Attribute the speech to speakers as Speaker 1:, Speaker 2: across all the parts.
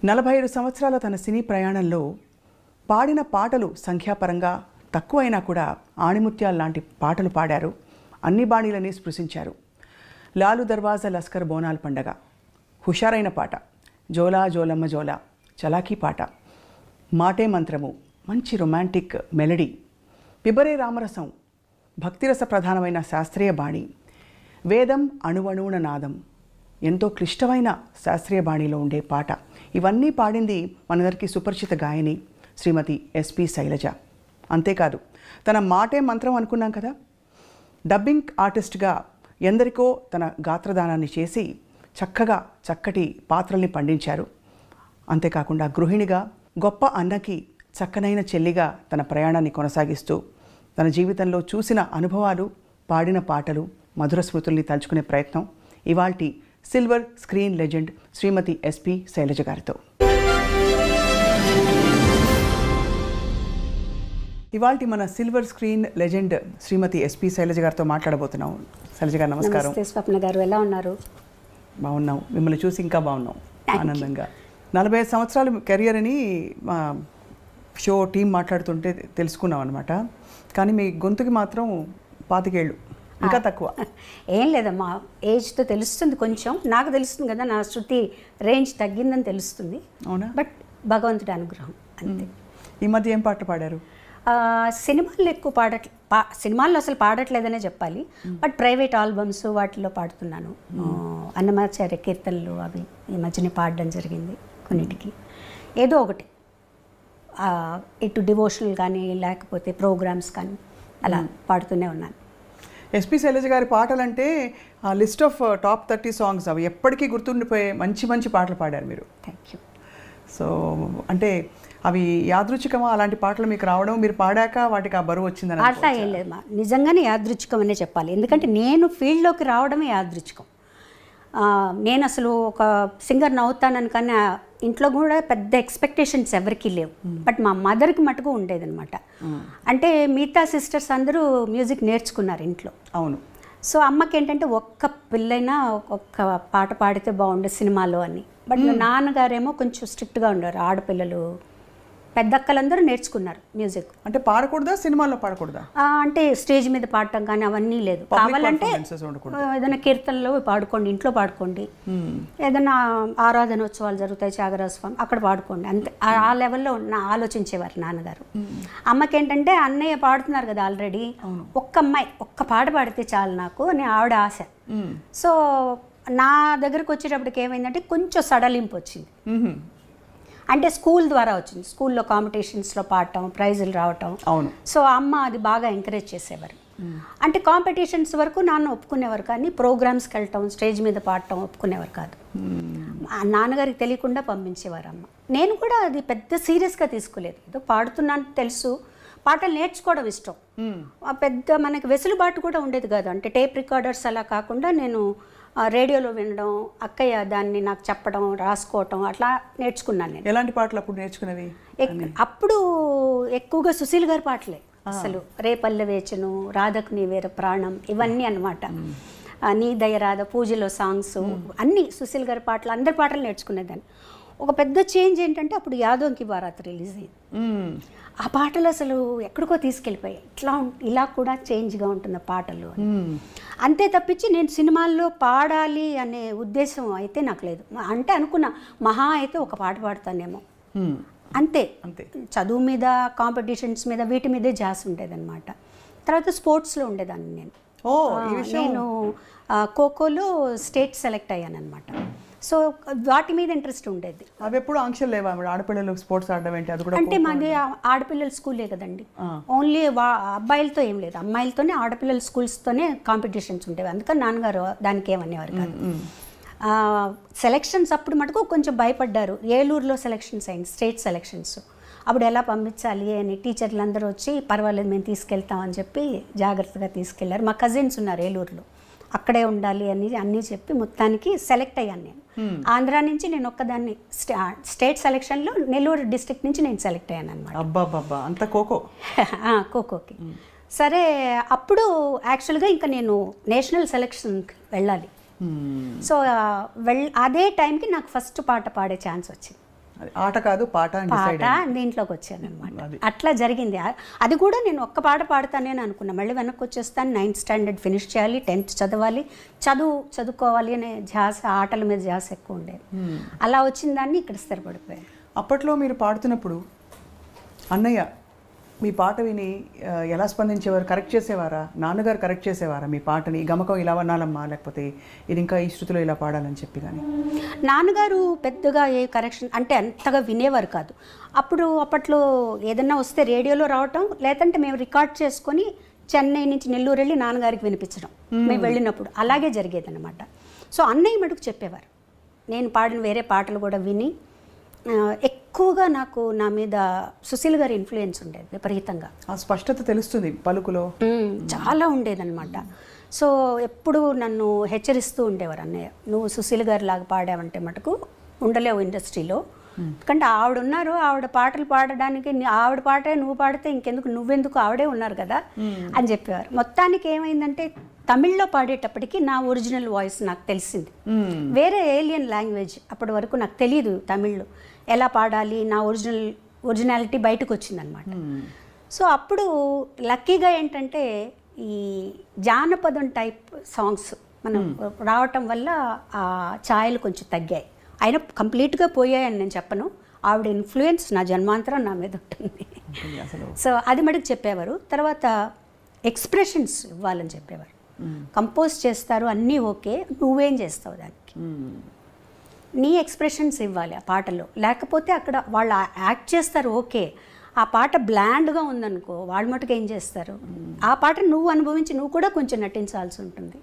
Speaker 1: 45 సంవత్సరాల తన సినీ ప్రయాణంలో పాడిన పాటలు సంఖ్యాపరంగా తక్కువైనా కూడా ఆణిముత్యాల లాంటి పాటలు పాడారు. అన్ని బాణీలని స్పృశించారు. లాలు దర్వాజా లస్కర్ బోనాల్ పండగ, హుషారైన పాట, జోలా జోలమ్మ జోలా, చలాకీ పాట, మాటే మంత్రము, మంచి రొమాంటిక్ మెలడీ, పిబరే రామరసం, భక్తిరస ప్రధానమైన శాస్త్రీయ బాణి, వేదం అణువణువున నాదం, ఎంతో క్లిష్టమైన శాస్త్రీయ బాణిలో ఉండే పాట. ఇవన్నీ పాడింది మనందరికీ సుపరిచిత గాయని శ్రీమతి ఎస్పి శైలజ. అంతేకాదు, తన మాటే మంత్రం అనుకున్నాం కదా, డబ్బింగ్ ఆర్టిస్ట్గా ఎందరికో తన గాత్రదానాన్ని చేసి చక్కగా చక్కటి పాత్రల్ని పండించారు. అంతేకాకుండా గృహిణిగా, గొప్ప అన్నకి చక్కనైన చెల్లిగా తన ప్రయాణాన్ని కొనసాగిస్తూ తన జీవితంలో చూసిన అనుభవాలు, పాడిన పాటలు, మధుర స్మృతుల్ని తలుచుకునే ప్రయత్నం ఇవాల్టి సిల్వర్ స్క్రీన్ లెజెండ్ శ్రీమతి ఎస్పి శైలజ గారితో. ఇవాల్టి మన సిల్వర్ స్క్రీన్ లెజెండ్ శ్రీమతి ఎస్పి శైలజ గారితో మాట్లాడబోతున్నాం. శైలజ గారు నమస్కారం.
Speaker 2: స్వప్న గారు ఎలా ఉన్నారు?
Speaker 1: బాగున్నాం, మిమ్మల్ని చూసి ఇంకా బాగున్నాం, ఆనందంగా. 45 సంవత్సరాలు కెరియర్ అని మా షో టీం మాట్లాడుతుంటే తెలుసుకున్నాం అనమాట. కానీ మీ గొంతుకి మాత్రం 25 ఏళ్ళు, ఇంకా తక్కువ.
Speaker 2: ఏం లేదమ్మా, ఏజ్తో తెలుస్తుంది, కొంచెం నాకు తెలుస్తుంది కదా, నా శృతి రేంజ్ తగ్గిందని తెలుస్తుంది.
Speaker 1: అవునా?
Speaker 2: బట్ భగవంతుడి అనుగ్రహం అంతే.
Speaker 1: ఈ మధ్య ఏం పాటలు పాడారు?
Speaker 2: సినిమాల్లో ఎక్కువ సినిమాల్లో అసలు పాడట్లేదనే చెప్పాలి. బట్ ప్రైవేట్ ఆల్బమ్స్ వాటిలో పాడుతున్నాను. అన్నమాచార్య కీర్తనలు అవి ఈ మధ్యనే పాడడం జరిగింది. కొన్నిటికి ఏదో ఒకటి, ఇటు డివోషనల్ కానీ లేకపోతే ప్రోగ్రామ్స్ కానీ అలా పాడుతూనే ఉన్నాను.
Speaker 1: ఎస్పి శైలజ గారి పాటలు అంటే లిస్ట్ ఆఫ్ టాప్ 30 సాంగ్స్, అవి ఎప్పటికీ గుర్తుండిపోయే మంచి మంచి పాటలు పాడారు మీరు.
Speaker 2: Thank you.
Speaker 1: సో అంటే అవి యాదృచ్ఛికమా అలాంటి పాటలు మీకు రావడం, మీరు పాడాక వాటికి ఆ బరువు వచ్చిందని?
Speaker 2: అట్లా ఏం లేదు, నిజంగానే యాదృచ్ఛికం అనే చెప్పాలి. ఎందుకంటే నేను ఫీల్డ్లోకి రావడమే యాదృచ్ఛికం. నేను అసలు ఒక సింగర్ని అవుతానని, కానీ ఇంట్లో కూడా పెద్ద ఎక్స్పెక్టేషన్స్ ఎవరికీ లేవు. బట్ మా మదర్కి మటుకు ఉండేదన్నమాట. అంటే మిగతా సిస్టర్స్ అందరూ మ్యూజిక్ నేర్చుకున్నారు ఇంట్లో.
Speaker 1: అవును.
Speaker 2: సో అమ్మకి ఏంటంటే ఒక్క పిల్లైనా ఒక్క పాట పాడితే బాగుండే సినిమాలో అని. బట్ నాన్నగారేమో కొంచెం స్ట్రిక్ట్గా ఉండరు. ఆడపిల్లలు పెద్దక్కలందరూ నేర్చుకున్నారు మ్యూజిక్.
Speaker 1: అంటే పాడకూడదా, సినిమాల్లో పాడకూడదా?
Speaker 2: అంటే స్టేజ్ మీద పాడటం కానీ అవన్నీ లేదు. కావాలంటే ఏదైనా కీర్తనలో పాడుకోండి, ఇంట్లో పాడుకోండి, ఏదైనా ఆరాధనోత్సవాలు జరుగుతాయి, త్యాగరాజ స్వామి, అక్కడ పాడుకోండి, అంతే. ఆ లెవెల్లో ఆలోచించేవారు నాన్నగారు. అమ్మకి ఏంటంటే అన్నయ్య పాడుతున్నారు కదా ఆల్రెడీ, ఒక్క అమ్మాయి ఒక్క పాట పాడితే చాలు నాకు అని ఆవిడ ఆశ. సో నా దగ్గరకు వచ్చేటప్పటికి ఏమైందంటే కొంచెం సడలింపు వచ్చింది. అంటే స్కూల్ ద్వారా వచ్చింది. స్కూల్లో కాంపిటీషన్స్లో పాడటం, ప్రైజులు రావటం.
Speaker 1: అవును. సో
Speaker 2: అమ్మ అది బాగా ఎంకరేజ్ చేసేవారు. అంటే కాంపిటీషన్స్ వరకు నాన్న ఒప్పుకునేవారు, కానీ ప్రోగ్రామ్స్కి వెళ్ళటం, స్టేజ్ మీద పాడటం ఒప్పుకునేవారు కాదు. నాన్నగారికి తెలియకుండా పంపించేవారు అమ్మ. నేను కూడా అది పెద్ద సీరియస్గా తీసుకోలేదు. ఏదో పాడుతున్నాను తెలుసు, పాటలు నేర్చుకోవడం ఇష్టం. పెద్ద మనకి వెసులుబాటు కూడా ఉండేది కాదు. అంటే టేప్ రికార్డర్స్ అలా కాకుండా నేను రేడియోలో వినడం, అక్కయ్య దాన్ని నాకు చెప్పడం, రాసుకోవటం, అట్లా నేర్చుకున్నాను నేను.
Speaker 1: ఎలాంటి పాటలు అప్పుడు నేర్చుకునేవి?
Speaker 2: అప్పుడు ఎక్కువగా సుశీల్ గారి పాటలే. అసలు రేపల్లె వేచను, రాధకు నీ వేర ప్రాణం, ఇవన్నీ అన్నమాట. నీ దయ రాధ, పూజలో సాంగ్స్ అన్నీ సుశీల్ గారి పాటలు, అందరి పాటలు నేర్చుకునేదాన్ని. ఒక పెద్ద చేంజ్ ఏంటంటే అప్పుడు యాదోంకి బారాత్ రిలీజ్ అయింది. ఆ పాటలు అసలు ఎక్కడికో తీసుకెళ్ళిపోయాయి. ఇలా కూడా చేంజ్గా ఉంటుంది పాటలు. అంతే తప్పించి నేను సినిమాల్లో పాడాలి అనే ఉద్దేశం అయితే నాకు లేదు. అంటే అనుకున్నా మహా అయితే ఒక పాట పాడతానేమో, అంతే. చదువు మీద, కాంపిటీషన్స్ మీద, వీటి మీదే జాస్ ఉండేదన్నమాట. తర్వాత స్పోర్ట్స్లో ఉండేదాన్ని నేను. నేను ఖోఖోలో స్టేట్ సెలెక్ట్ అయ్యాను అనమాట. సో వాటి మీద ఇంట్రెస్ట్ ఉండేది.
Speaker 1: అవి ఎప్పుడు ఆంక్షలు లేవా ఆడపిల్లలు స్పోర్ట్స్ ఆడడం ఏంటి? అది కూడా
Speaker 2: అంటే మాది ఆడపిల్లల స్కూలే కదండి, ఓన్లీ అబ్బాయిలతో ఏం లేదు, అమ్మాయిలతోనే, ఆడపిల్లల స్కూల్స్తోనే కాంపిటీషన్స్ ఉండేవి. అందుకని నాన్నగారు దానికి ఏమనేవారు కాదు. సెలెక్షన్స్ అప్పుడు మటుకు కొంచెం భయపడ్డారు. ఏలూరులో సెలెక్షన్స్ అయింది, స్టేట్ సెలెక్షన్స్. అప్పుడు ఎలా పంపించాలి అని టీచర్లు అందరూ వచ్చి, పర్వాలేదు మేము తీసుకెళ్తామని చెప్పి జాగ్రత్తగా తీసుకెళ్లారు. మా కజిన్స్ ఉన్నారు ఏలూరులో, అక్కడే ఉండాలి అని అన్నీ చెప్పి మొత్తానికి సెలెక్ట్ అయ్యాను నేను. ఆంధ్ర నుంచి నేను ఒక్కదాన్ని స్టేట్ సెలెక్షన్లో నెల్లూరు డిస్ట్రిక్ట్ నుంచి నేను సెలెక్ట్ అయ్యాను అనమాట.
Speaker 1: అంత
Speaker 2: ఖోఖోకి. సరే అప్పుడు యాక్చువల్గా ఇంకా నేను నేషనల్ సెలెక్షన్కి వెళ్ళాలి. సో అదే టైంకి నాకు ఫస్ట్ పాట పాడే ఛాన్స్ వచ్చింది.
Speaker 1: ఆట కాదు పాట అని
Speaker 2: పాట దీంట్లోకి వచ్చాను అనమాట. అట్లా జరిగింది. అది కూడా నేను ఒక్క పాట పాడతానని అనుకున్నా. మళ్ళీ వెనక్కి వచ్చేస్తాను, 9th స్టాండర్డ్ ఫినిష్ చేయాలి, 10th చదవాలి, చదువుకోవాలి అనే ధ్యాస, ఆటల మీద ధ్యాస ఎక్కువ ఉండేది. అలా వచ్చిన దాన్ని ఇక్కడ స్థిరపడిపోయాను.
Speaker 1: అప్పట్లో మీరు పాడుతున్నప్పుడు అన్నయ్య మీ పాట విని ఎలా స్పందించేవారు? కరెక్ట్ చేసేవారా? నాన్నగారు కరెక్ట్ చేసేవారా మీ పాటని? గమకం ఇలా వనాలమ్మా, లేకపోతే ఇది ఇంకా ఈ శృతిలో ఇలా పాడాలని చెప్పి? కానీ
Speaker 2: నాన్నగారు పెద్దగా ఏ కరెక్షన్ అంటే అంతగా వినేవారు కాదు. అప్పట్లో ఏదన్నా వస్తే రేడియోలో రావటం, లేదంటే మేము రికార్డ్ చేసుకొని చెన్నై నుంచి నెల్లూరు వెళ్ళి నాన్నగారికి వినిపించడం మేము వెళ్ళినప్పుడు అలాగే జరిగేదన్నమాట. సో అన్నయ్య మటుకు చెప్పేవారు. నేను పాడిన వేరే పాటలు కూడా విని ఎక్కువగా నాకు నా మీద సుశీల్ గారి ఇన్ఫ్లుయెన్స్ ఉండేది విపరీతంగా.
Speaker 1: ఆ స్పష్టత తెలుస్తుంది పలుకులో,
Speaker 2: చాలా ఉండేదన్నమాట. సో ఎప్పుడు నన్ను హెచ్చరిస్తూ ఉండేవారు అన్నయ్య, నువ్వు సుశీల్ గారి లాగా పాడావంటే మటుకు ఉండలేవు ఇండస్ట్రీలో. ఎందుకంటే ఆవిడ ఉన్నారు, ఆవిడ పాటలు పాడడానికి, ఆవిడ పాటే నువ్వు పాడితే ఇంకెందుకు, నువ్వెందుకు, ఆవిడే ఉన్నారు కదా అని చెప్పేవారు. మొత్తానికి ఏమైందంటే తమిళ్లో పాడేటప్పటికి నా ఒరిజినల్ వాయిస్ నాకు తెలిసింది. వేరే ఏలియన్ లాంగ్వేజ్ అప్పటి వరకు నాకు తెలియదు తమిళ్లో ఎలా పాడాలి, నా ఒరిజినాలిటీ బయటకు వచ్చిందనమాట. సో అప్పుడు లక్కీగా ఏంటంటే ఈ జానపదం టైప్ సాంగ్స్ మనం రావటం వల్ల ఆ ఛాయలు కొంచెం తగ్గాయి. అయినా కంప్లీట్గా పోయాయని నేను చెప్పను, ఆవిడ ఇన్ఫ్లుయెన్స్ నా జన్మాంతరం నా మీద ఉంటుంది. సో అది మటుకు చెప్పేవారు. తర్వాత ఎక్స్ప్రెషన్స్ ఇవ్వాలని చెప్పేవారు. కంపోజ్ చేస్తారు అన్నీ ఓకే, నువ్వేం చేస్తావు దానికి, నీ ఎక్స్ప్రెషన్స్ ఇవ్వాలి ఆ పాటలో. లేకపోతే అక్కడ వాళ్ళు యాక్ట్ చేస్తారు ఓకే, ఆ పాట బ్లాండ్గా ఉందనుకో వాళ్ళు మటుకు ఏం చేస్తారు, ఆ పాట నువ్వు అనుభవించి నువ్వు కూడా కొంచెం నటించాల్సి ఉంటుంది.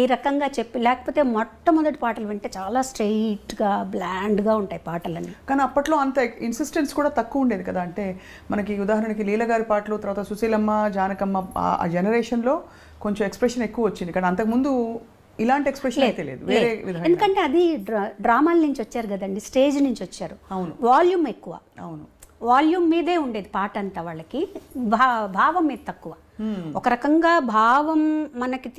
Speaker 2: ఈ రకంగా చెప్పి, లేకపోతే మొట్టమొదటి పాటలు వింటే చాలా స్ట్రెయిట్గా బ్లాండ్గా ఉంటాయి పాటలన్నీ.
Speaker 1: కానీ అప్పట్లో అంత ఇన్సిస్టెన్స్ కూడా తక్కువ ఉండేది కదా. అంటే మనకి ఉదాహరణకి లీల గారి పాటలు, తర్వాత సుశీలమ్మ, జానకమ్మ, ఆ జనరేషన్లో కొంచెం ఎక్స్ప్రెషన్ ఎక్కువ వచ్చింది. కానీ అంతకుముందు ఇలాంటి ఎక్స్ప్రెషన్ అయితే లేదు, వేరే విధంగా.
Speaker 2: ఎందుకంటే అది డ్రామాల నుంచి వచ్చారు కదండి, స్టేజ్ నుంచి వచ్చారు.
Speaker 1: అవును,
Speaker 2: వాల్యూమ్ ఎక్కువ.
Speaker 1: అవును,
Speaker 2: వాల్యూమ్ మీదే ఉండేది పాట అంతా, వాళ్ళకి భావం మీద తక్కువ. ఒక రకంగా భావం మనకి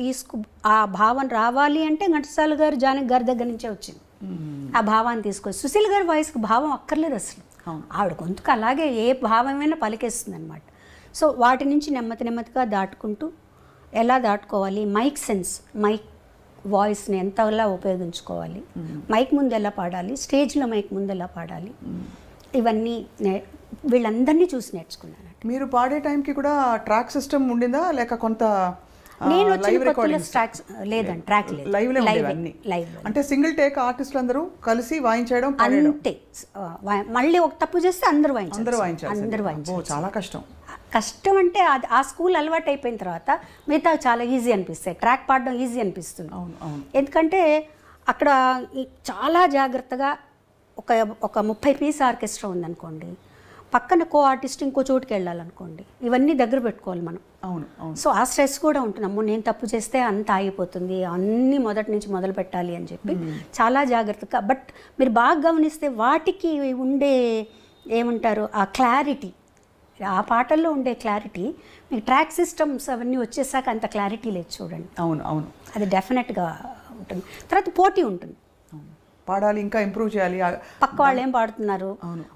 Speaker 2: ఆ భావం రావాలి అంటే ఘంటసాల గారు, జానకి గారి దగ్గర నుంచే వచ్చింది ఆ భావాన్ని తీసుకొచ్చి. సుశీల్ గారి వాయిస్కి భావం అక్కర్లేదు అసలు, ఆవిడ గొంతుకు అలాగే ఏ భావమైనా పలికేస్తుంది అనమాట. సో వాటి నుంచి నెమ్మదిగా దాటుకుంటూ ఎలా దాటుకోవాలి, మైక్ సెన్స్, మైక్ వాయిస్ని ఎంతలా ఉపయోగించుకోవాలి, మైక్ ముందు ఎలా పాడాలి, స్టేజ్లో మైక్ ముందు ఎలా పాడాలి, ఇవన్నీ వీళ్ళందరినీ చూసి నేర్చుకున్నాను.
Speaker 1: మీరు పాడే టైంకి కూడా ట్రాక్ సిస్టమ్ ఉండిందా, లేక కొంత
Speaker 2: నేను ట్రాక్స్ లేదండి, ట్రాక్ లేదు,
Speaker 1: లైవ్. అంటే సింగిల్ టేక్ ఆర్టిస్టులు అందరూ కలిసి వాయించడం
Speaker 2: అంతే. మళ్ళీ ఒక తప్పు చేస్తే అందరూ
Speaker 1: వాయించారు. చాలా
Speaker 2: కష్టం అంటే అది ఆ స్కూల్ అలవాటు అయిపోయిన తర్వాత మిగతా చాలా ఈజీ అనిపిస్తాయి. ట్రాక్ పాడడం ఈజీ అనిపిస్తుంది. ఎందుకంటే అక్కడ చాలా జాగ్రత్తగా ఒక 30 పీస్ ఆర్కెస్ట్రా ఉందనుకోండి, పక్కన కో ఆర్టిస్ట్ ఇంకో చోటుకి వెళ్ళాలనుకోండి, ఇవన్నీ దగ్గర పెట్టుకోవాలి మనం. సో ఆ స్ట్రెస్ కూడా ఉంటుంది. అమ్మో నేను తప్పు చేస్తే అంత ఆగిపోతుంది, అన్నీ మొదటి నుంచి మొదలు పెట్టాలి అని చెప్పి చాలా జాగ్రత్తగా. బట్ మీరు బాగా గమనిస్తే వాటికి ఉండే ఏమంటారు ఆ క్లారిటీ, ఆ పాటల్లో ఉండే క్లారిటీ మీకు ట్రాక్ సిస్టమ్స్ అవన్నీ వచ్చేసాక అంత క్లారిటీ లేదు చూడండి.
Speaker 1: అవును,
Speaker 2: అది డెఫినెట్గా ఉంటుంది. తర్వాత పోటీ ఉంటుంది,
Speaker 1: పాడాలి, ఇంకా ఇంప్రూవ్ చేయాలి,
Speaker 2: పక్క వాళ్ళు ఏం పాడుతున్నారు,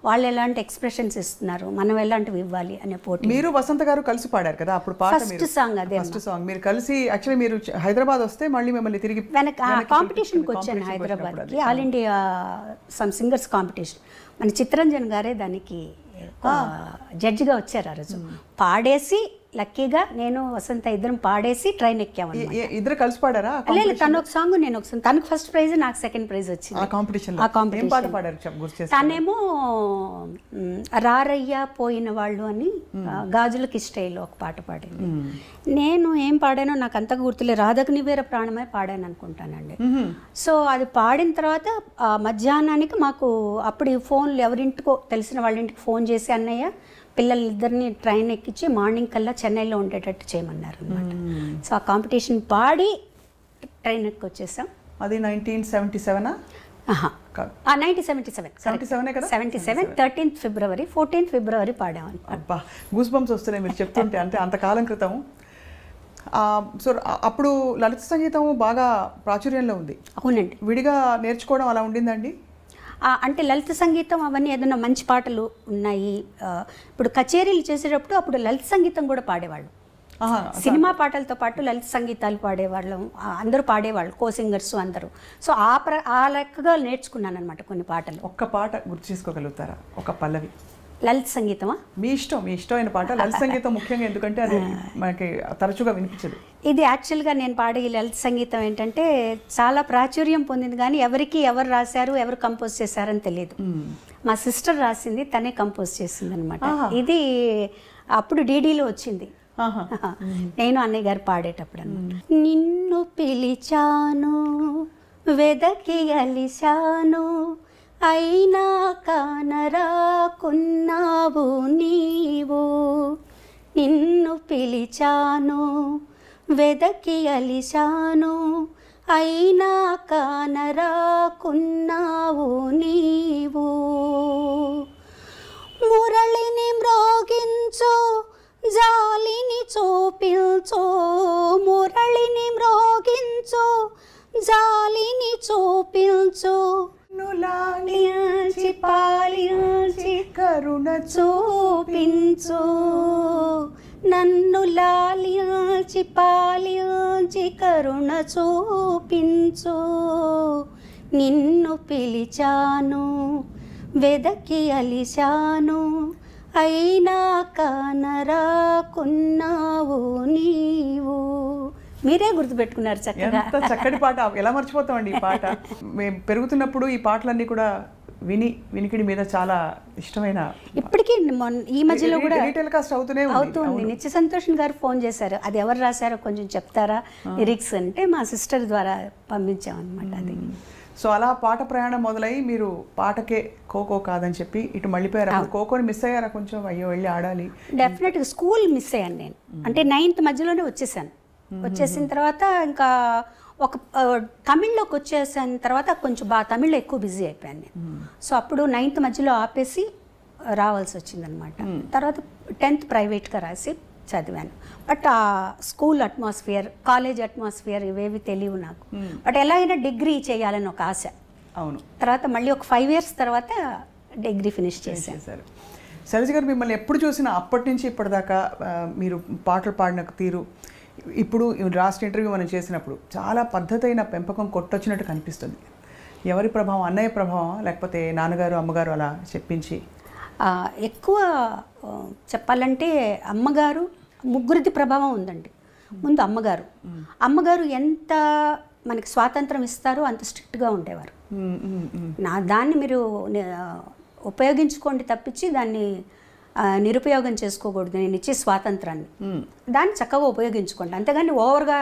Speaker 2: వాళ్ళు ఎలాంటి ఎక్స్ప్రెషన్స్ ఇస్తున్నారు, మనం ఎలాంటివి ఇవ్వాలి అనే పోటీ.
Speaker 1: మీరు వసంత గారు కలిసి పాడారు కదా అప్పుడు పాట,
Speaker 2: ఫస్ట్ సాంగ్ అదే.
Speaker 1: ఫస్ట్ సాంగ్ మీరు కలిసి, యాక్చువల్లీ మీరు హైదరాబాద్ వస్తే మళ్ళీ మిమ్మల్ని తిరిగి
Speaker 2: కాంపిటీషన్కి వచ్చాను హైదరాబాద్కి, all India some singers competition. మన చిత్తరంజన్ గారే దానికి జడ్జిగా వచ్చారు. ఆ రోజు పాడేసి లక్కీగా నేను వసంత ఇద్దరం పాడేసి ట్రైన్ ఎక్కాము.
Speaker 1: ఇద్దరు కలిసి పాడారా?
Speaker 2: లేదు, తను ఒక సాంగ్ నేను ఒక సాంగ్. తనకు ఫస్ట్ ప్రైజ్, నాకు సెకండ్ ప్రైజ్ వచ్చింది ఆ కాంపిటీషన్. తనేమో రారయ్య పోయిన వాళ్ళు అని గాజులకి స్టైల్లో ఒక పాట పాడింది. నేను ఏం పాడానో నాకు అంతగా గుర్తులేదు, రాధకు నీవేర ప్రాణమే పాడాను అనుకుంటానండి. సో అది పాడిన తర్వాత మధ్యాహ్నానికి మాకు అప్పుడు ఫోన్లు ఎవరింటికో తెలిసిన వాళ్ళ ఇంటికి ఫోన్ చేసి అన్నయ్య పిల్లలిద్దరిని ట్రైన్ ఎక్కించి మార్నింగ్ కల్లా చెన్నైలో ఉండేటట్టు చేయమన్నారు అనమాట. సో ఆ కాంపిటీషన్ పాడి ట్రైన్ ఎక్కి వచ్చేసాం.
Speaker 1: అది 1977
Speaker 2: 1977 13th ఫిబ్రవరి 14th ఫిబ్రవరి పాడామని.
Speaker 1: అబ్బా, గూస్ బంప్స్ వస్తున్నాయి మీరు చెప్తుంటే. అంటే అంతకాలం క్రితం. సో అప్పుడు లలిత సంగీతం బాగా ప్రాచుర్యంలో ఉంది.
Speaker 2: అవునండి.
Speaker 1: విడిగా నేర్చుకోవడం అలా ఉండిందండి?
Speaker 2: అంటే లలిత సంగీతం అవన్నీ ఏదైనా మంచి పాటలు ఉన్నాయి. ఇప్పుడు కచేరీలు చేసేటప్పుడు అప్పుడు లలిత సంగీతం కూడా పాడేవాళ్ళు. సినిమా పాటలతో పాటు లలిత సంగీతాలు పాడేవాళ్ళం, అందరూ పాడేవాళ్ళు, కో సింగర్స్ అందరూ. సో ఆ లెక్కగా నేర్చుకున్నాను అనమాట కొన్ని పాటలు.
Speaker 1: ఒక్క పాట గుర్తు చేసుకోగలుగుతారా? ఒక పల్లవి
Speaker 2: లలిత సంగీతమా?
Speaker 1: మీ ఇష్టమైన పాట. లలిత సంగీతం ముఖ్యంగా ఎందుకంటే అది మనకి తరచుగా వినిపించదు.
Speaker 2: ఇది యాక్చువల్గా నేను పాడే ఈ లలిత సంగీతం ఏంటంటే చాలా ప్రాచుర్యం పొందింది, కానీ ఎవరు రాశారు, ఎవరు కంపోజ్ చేశారని తెలియదు. మా సిస్టర్ రాసింది, తనే కంపోజ్ చేసింది అనమాట. ఇది అప్పుడు డీడీలో వచ్చింది, నేను అన్నయ్య గారు పాడేటప్పుడు అన్నమాట. నిన్ను పిలిచాను వెదకి అలిశాను, అయినా కానరాకున్నావు నీవు. నిన్ను పిలిచాను వెదకి అలిశాను, అయినా కానరాకున్నావు నీవు. మురళిని మ్రోగించు జాలిని చూపించు, మురళిని మ్రోగించు జాలిని చూపించు, లాలించి పాలించి కరుణ చూపించు, నన్ను లాలించి పాలించి కరుణ చూపించు. నిన్ను పిలిచాను వెదకి అలిశాను, అయినా కానరాకున్నావు నీవు. మీరే గుర్తుపెట్టుకున్నారు చక్కగా.
Speaker 1: ఎంత చక్కటి పాట, ఎలా మర్చిపోతామండి ఈ పాట. మేము పెరుగుతున్నప్పుడు ఈ పాటలన్నీ కూడా వినికిడి మీద చాలా ఇష్టమైన,
Speaker 2: ఇప్పటికీ ఈ మధ్యలో కూడా
Speaker 1: టెలికాస్ట్ అవుతుంది.
Speaker 2: నిత్య సంతోష్ గారు ఫోన్ చేశారు, అది ఎవరు రాశారో కొంచెం చెప్తారా లిరిక్స్ అంటే, మా సిస్టర్ ద్వారా పంపించామన్నమాట అది.
Speaker 1: సో అలా పాట ప్రయాణం మొదలై మీరు పాటకే ఖోఖో కాదని చెప్పి ఇటు మళ్ళీపోయారు. ఖోఖోని మిస్ అయ్యారా కొంచెం? అయ్యో వెళ్ళి ఆడాలి.
Speaker 2: డెఫినెట్గా స్కూల్ మిస్ అయ్యాను నేను. అంటే 9th మధ్యలోనే వచ్చేసాను. వచ్చేసిన తర్వాత ఇంకా ఒక తమిళ్లోకి వచ్చేసిన తర్వాత కొంచెం తమిళ్లో ఎక్కువ బిజీ అయిపోయాను నేను. సో అప్పుడు 9th మధ్యలో ఆపేసి రావాల్సి వచ్చిందనమాట. తర్వాత 10th ప్రైవేట్గా రాసి చదివాను. బట్ ఆ స్కూల్ అట్మాస్ఫియర్, కాలేజ్ అట్మాస్ఫియర్ ఇవేవి తెలియవు నాకు. బట్ ఎలా అయినా డిగ్రీ చేయాలని ఒక ఆశ.
Speaker 1: అవును.
Speaker 2: తర్వాత మళ్ళీ ఒక 5 years తర్వాత డిగ్రీ ఫినిష్ చేశారు.
Speaker 1: శైలజ గారు, మిమ్మల్ని ఎప్పుడు చూసినా అప్పటి నుంచి ఇప్పటిదాకా మీరు పాటలు పాడిన తీరు, ఇప్పుడు లాస్ట్ ఇంటర్వ్యూ మనం చేసినప్పుడు చాలా పద్ధతైన పెంపకం కొట్టొచ్చినట్టు కనిపిస్తుంది. ఎవరి ప్రభావం? అన్నయ్య ప్రభావం, లేకపోతే నాన్నగారు అమ్మగారు అలా చెప్పించి?
Speaker 2: ఎక్కువ చెప్పాలంటే అమ్మగారు, ముగ్గురిది ప్రభావం ఉందండి. ముందు అమ్మగారు ఎంత మనకి స్వాతంత్రం ఇస్తారో అంత స్ట్రిక్ట్గా ఉండేవారు. దాన్ని మీరు ఉపయోగించుకోండి తప్పించి దాన్ని నిరుపయోగం చేసుకోకూడదు. నేను ఇచ్చే స్వాతంత్రాన్ని దాన్ని చక్కగా ఉపయోగించుకోండి, అంతేగాని ఓవర్గా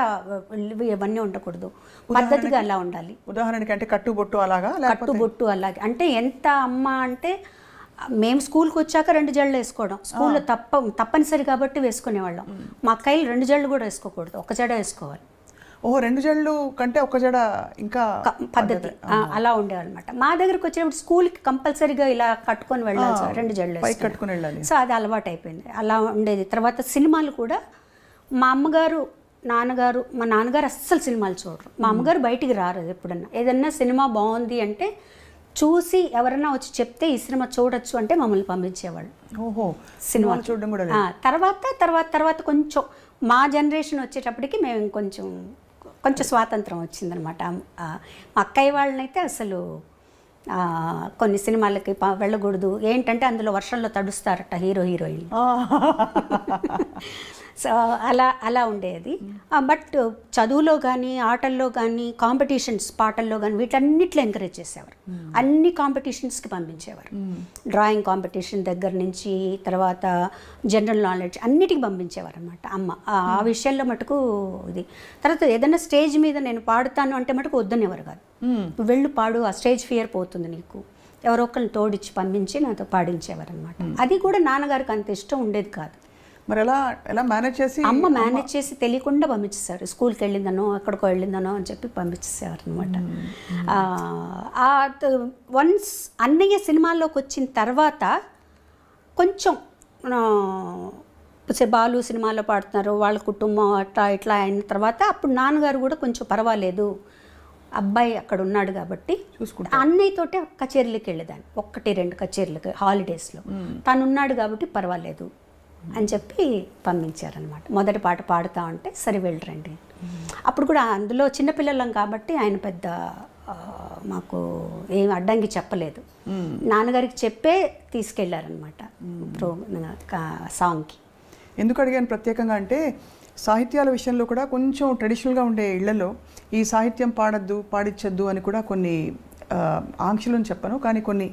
Speaker 2: ఇవన్నీ ఉండకూడదు. పద్ధతిగా అలా ఉండాలి.
Speaker 1: ఉదాహరణకి అంటే కట్టుబొట్టు అలాగా?
Speaker 2: కట్టుబొట్టు అలాగే అంటే ఎంత అమ్మ అంటే, మేము స్కూల్కి వచ్చాక 2 జడలు వేసుకోవడం, స్కూల్లో తప్పనిసరి కాబట్టి వేసుకునేవాళ్ళం. మా అక్కయ్యలు 2 జడలు కూడా వేసుకోకూడదు, 1 జడ వేసుకోవాలి.
Speaker 1: 2 జడలు కంటే 1 జడ ఇంకా
Speaker 2: పద్ధతి అలా ఉండేవాళ్ళమాట. మా దగ్గరకు వచ్చినప్పుడు స్కూల్కి కంపల్సరీగా ఇలా కట్టుకొని వెళ్ళాలి, 2 జడలు
Speaker 1: కట్టుకుని వెళ్ళాలి.
Speaker 2: సో అది అలవాటు అయిపోయింది, అలా ఉండేది. తర్వాత సినిమాలు కూడా మా అమ్మగారు మా నాన్నగారు అస్సలు సినిమాలు చూడరు. మా అమ్మగారు బయటికి రారు. ఎప్పుడన్నా ఏదన్నా సినిమా బాగుంది అంటే చూసి ఎవరన్నా వచ్చి చెప్తే ఈ సినిమా చూడొచ్చు అంటే మమ్మల్ని పంపించేవాళ్ళు. సినిమాలు చూడడం కూడా. తర్వాత కొంచెం మా జనరేషన్ వచ్చేటప్పటికి మేము కొంచెం స్వాతంత్రం వచ్చిందనమాట. మా అక్కయ్య వాళ్ళనైతే అసలు కొన్ని సినిమాలకి వెళ్ళకూడదు, ఏంటంటే అందులో వర్షంలో తడుస్తారట హీరోయిన్. సో అలా ఉండేది. బట్ చదువులో కానీ, ఆటల్లో కానీ, కాంపిటీషన్స్, పాటల్లో కానీ వీటన్నిట్లో ఎంకరేజ్ చేసేవారు. అన్ని కాంపిటీషన్స్కి పంపించేవారు. డ్రాయింగ్ కాంపిటీషన్ దగ్గర నుంచి తర్వాత జనరల్ నాలెడ్జ్ అన్నిటికీ పంపించేవారు అనమాట అమ్మ. ఆ విషయంలో మటుకు ఇది. తర్వాత ఏదైనా స్టేజ్ మీద నేను పాడుతాను అంటే మటుకు వద్దనేవారు కాదు. వెళ్ళు పాడు, ఆ స్టేజ్ ఫియర్ పోతుంది నీకు, ఎవరో ఒకరిని తోడిచ్చి పంపించి నాతో పాడించేవారు అనమాట. అది కూడా నాన్నగారికి అంత ఇష్టం ఉండేది కాదు.
Speaker 1: మరి ఎలా మేనేజ్ చేసి?
Speaker 2: అమ్మ మేనేజ్ చేసి తెలియకుండా పంపించేశారు. స్కూల్కి వెళ్ళిందనో ఎక్కడికో వెళ్ళిందనో అని చెప్పి పంపించేసేవారు అనమాట. వన్స్ అన్నయ్య సినిమాల్లోకి వచ్చిన తర్వాత కొంచెం బాలు సినిమాలో పాడుతున్నారు, వాళ్ళ కుటుంబం అట్లా ఇట్లా అయిన తర్వాత అప్పుడు నాన్నగారు కూడా కొంచెం పర్వాలేదు, అబ్బాయి అక్కడ ఉన్నాడు కాబట్టి అన్నయ్యతోటే కచేరీలకు వెళ్ళేదాన్ని, 1-2 కచేరీలకు హాలిడేస్లో. తను ఉన్నాడు కాబట్టి పర్వాలేదు అని చెప్పి పంపించారనమాట. మొదటి పాట పాడుతా ఉంటే సరే వెళ్ళరండి. అప్పుడు కూడా అందులో చిన్నపిల్లలం కాబట్టి ఆయన పెద్ద మాకు ఏం అడ్డంకి చెప్పలేదు. నాన్నగారికి చెప్పే తీసుకెళ్లారనమాట సాంగ్కి.
Speaker 1: ఎందుకు అడిగాను ప్రత్యేకంగా అంటే సాహిత్యాల విషయంలో కూడా కొంచెం ట్రెడిషనల్గా ఉండే ఇళ్లలో ఈ సాహిత్యం పాడద్దు పాడించద్దు అని కూడా కొన్ని ఆంక్షలను చెప్పను, కానీ కొన్ని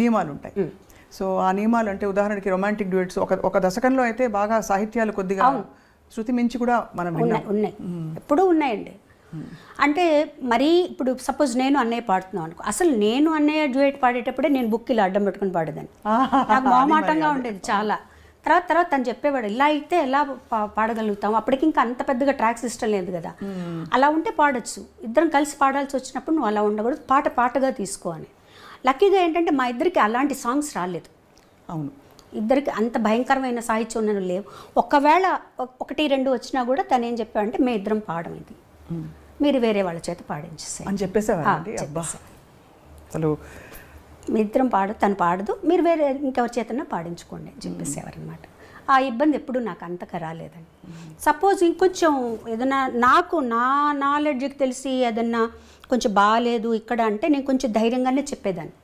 Speaker 1: నియమాలు ఉంటాయి. సో ఆ నియమాలు అంటే ఉదాహరణకి రొమాంటిక్ డ్యూయట్స్ ఒక దశకంలో అయితే బాగా సాహిత్యాలు కొద్దిగా శృతి మించి కూడా మనం
Speaker 2: ఉన్నాయి, ఎప్పుడూ ఉన్నాయండి. అంటే మరీ ఇప్పుడు సపోజ్ నేను అన్నయ్య పాడుతున్నాను అనుకో, అసలు నేను అన్నయ్య డ్యూయట్ పాడేటప్పుడే నేను బుక్ ఇలా అడ్డం పెట్టుకుని పాడేదాన్ని. నాకు మొహమాటంగా ఉండేది చాలా. తర్వాత తను చెప్పేవాడు ఇలా అయితే ఎలా పాడగలుగుతాం, అప్పటికి ఇంకా అంత పెద్దగా ట్రాక్ సిస్టమ్ లేదు కదా, అలా ఉంటే పాడొచ్చు, ఇద్దరం కలిసి పాడాల్సి వచ్చినప్పుడు నువ్వు అలా ఉండకూడదు, పాటగా తీసుకో అని. లక్కీగా ఏంటంటే మా ఇద్దరికి అలాంటి సాంగ్స్ రాలేదు.
Speaker 1: అవును,
Speaker 2: ఇద్దరికి అంత భయంకరమైన సాహిత్యం ఉన్నవి లేవు. ఒకవేళ 1-2 వచ్చినా కూడా తను ఏం చెప్పాడంటే మేము ఇద్దరం పాడడం, ఇది మీరు వేరే వాళ్ళ చేత పాడించేసే
Speaker 1: అని చెప్పేసేవారు. అసలు
Speaker 2: మీ ఇద్దరం తను పాడదు, మీరు వేరే ఇంకెవరి చేతన్నా పాడించుకోండి అని చెప్పేసేవారనమాట. ఆ ఇబ్బంది ఎప్పుడు నాకు అంతగా రాలేదండి. సపోజ్ ఇంకొంచెం ఏదైనా నాకు నా నాలెడ్జ్కి తెలిసి ఏదన్నా కొంచెం బాగాలేదు ఇక్కడ అంటే నేను కొంచెం ధైర్యంగానే చెప్పేదాన్ని,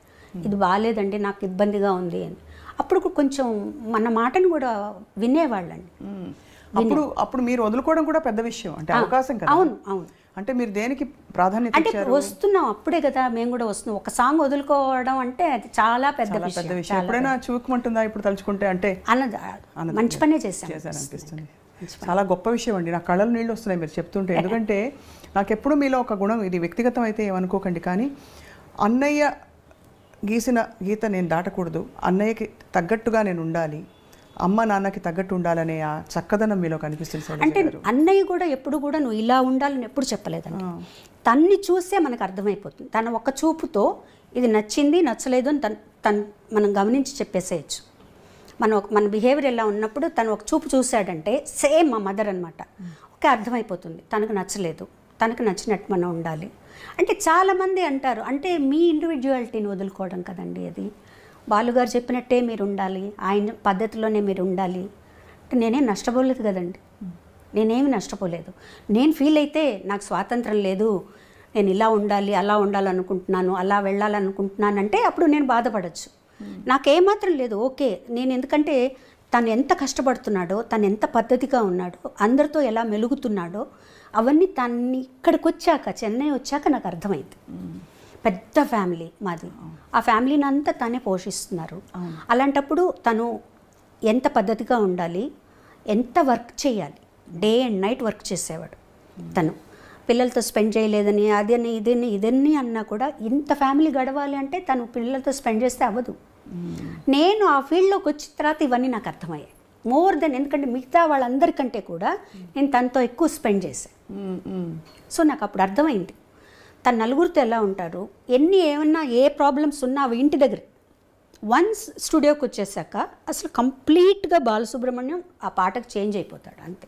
Speaker 2: ఇది బాగాలేదండి నాకు ఇబ్బందిగా ఉంది అని. అప్పుడు కొంచెం మన మాటను కూడా వినేవాళ్ళండి.
Speaker 1: అప్పుడు మీరు వదులుకోవడం కూడా పెద్ద విషయం, అంటే అవకాశం కదా.
Speaker 2: అవును అవును.
Speaker 1: అంటే మీరు దేనికి ప్రాధాన్యత
Speaker 2: అంటే వస్తున్నాం అప్పుడే కదా మేము కూడా వస్తున్నాం. ఒక సాంగ్ వదులుకోవడం అంటే అది చాలా పెద్ద విషయం.
Speaker 1: ఎప్పుడైనా చూపుకుంటుందా ఇప్పుడు తలుచుకుంటే? అంటే
Speaker 2: మంచి పనే చేశాను
Speaker 1: అనిపిస్తుంది. చాలా గొప్ప విషయం అండి, నా కళ్ళలో నీళ్ళు వస్తున్నాయి మీరు చెప్తుంటే. ఎందుకంటే నాకెప్పుడు మీలో ఒక గుణం, ఇది వ్యక్తిగతం అయితే ఏమనుకోకండి, కానీ అన్నయ్య గీసిన గీత నేను దాటకూడదు, అన్నయ్యకి తగ్గట్టుగా నేను ఉండాలి, అమ్మ నాన్నకి తగ్గట్టు ఉండాలనే ఆ చక్కదనం మీలో కనిపిస్తుంది.
Speaker 2: అంటే అన్నయ్య కూడా ఎప్పుడు కూడా నువ్వు ఇలా ఉండాలని ఎప్పుడు చెప్పలేదండి. తన్ని చూసే మనకు అర్థమైపోతుంది. తన ఒక చూపుతో ఇది నచ్చింది నచ్చలేదు అని తను మనం గమనించి చెప్పేసేయచ్చు. మన బిహేవియర్ ఎలా ఉన్నప్పుడు తను ఒక చూపు చూశాడంటే సేమ్ మా మదర్ అనమాట, ఓకే అర్థమైపోతుంది తనకు నచ్చలేదు, తనకు నచ్చినట్టు మనం ఉండాలి. అంటే చాలామంది అంటారు అంటే మీ ఇండివిజువాలిటీని వదులుకోవడం కదండి అది. బాలుగారు చెప్పినట్టే మీరు ఉండాలి, ఆయన పద్ధతిలోనే మీరు ఉండాలి అంటే నేనేం నష్టపోలేదు కదండి, నేనేమి నష్టపోలేదు. నేను ఫీల్ అయితే నాకు స్వాతంత్రం లేదు, నేను ఇలా ఉండాలి అలా ఉండాలనుకుంటున్నాను అలా వెళ్ళాలనుకుంటున్నాను అంటే అప్పుడు నేను బాధపడచ్చు. నాకేమాత్రం లేదు, ఓకే నేను ఎందుకంటే తను ఎంత కష్టపడుతున్నాడో, తను ఎంత పద్ధతిగా ఉన్నాడో, అందరితో ఎలా మెలుగుతున్నాడో అవన్నీ తన్ని ఇక్కడికి వచ్చాక చెన్నై వచ్చాక నాకు అర్థమైంది. పెద్ద ఫ్యామిలీ మాది, ఆ ఫ్యామిలీని అంతా తనే పోషిస్తున్నారు. అలాంటప్పుడు తను ఎంత పద్ధతిగా ఉండాలి, ఎంత వర్క్ చేయాలి, డే అండ్ నైట్ వర్క్ చేసేవాడు. తను పిల్లలతో స్పెండ్ చేయలేదని అదని ఇదన్నీ అన్నా కూడా ఇంత ఫ్యామిలీ గడవాలి అంటే తను పిల్లలతో స్పెండ్ చేస్తే అవ్వదు. నేను ఆ ఫీల్డ్లోకి వచ్చిన తర్వాత ఇవన్నీ నాకు అర్థమయ్యాయి మోర్ దెన్, ఎందుకంటే మిగతా వాళ్ళందరికంటే కూడా నేను తనతో ఎక్కువ స్పెండ్ చేశాను. సో నాకు అప్పుడు అర్థమైంది తను నలుగురితో ఎలా ఉంటారు, ఏమన్నా ఏ ప్రాబ్లమ్స్ ఉన్నా అవి ఇంటి దగ్గర. వన్స్ స్టూడియోకి వచ్చేసాక అసలు కంప్లీట్గా బాలసుబ్రహ్మణ్యం ఆ పాటకు చేంజ్ అయిపోతాడు అంతే.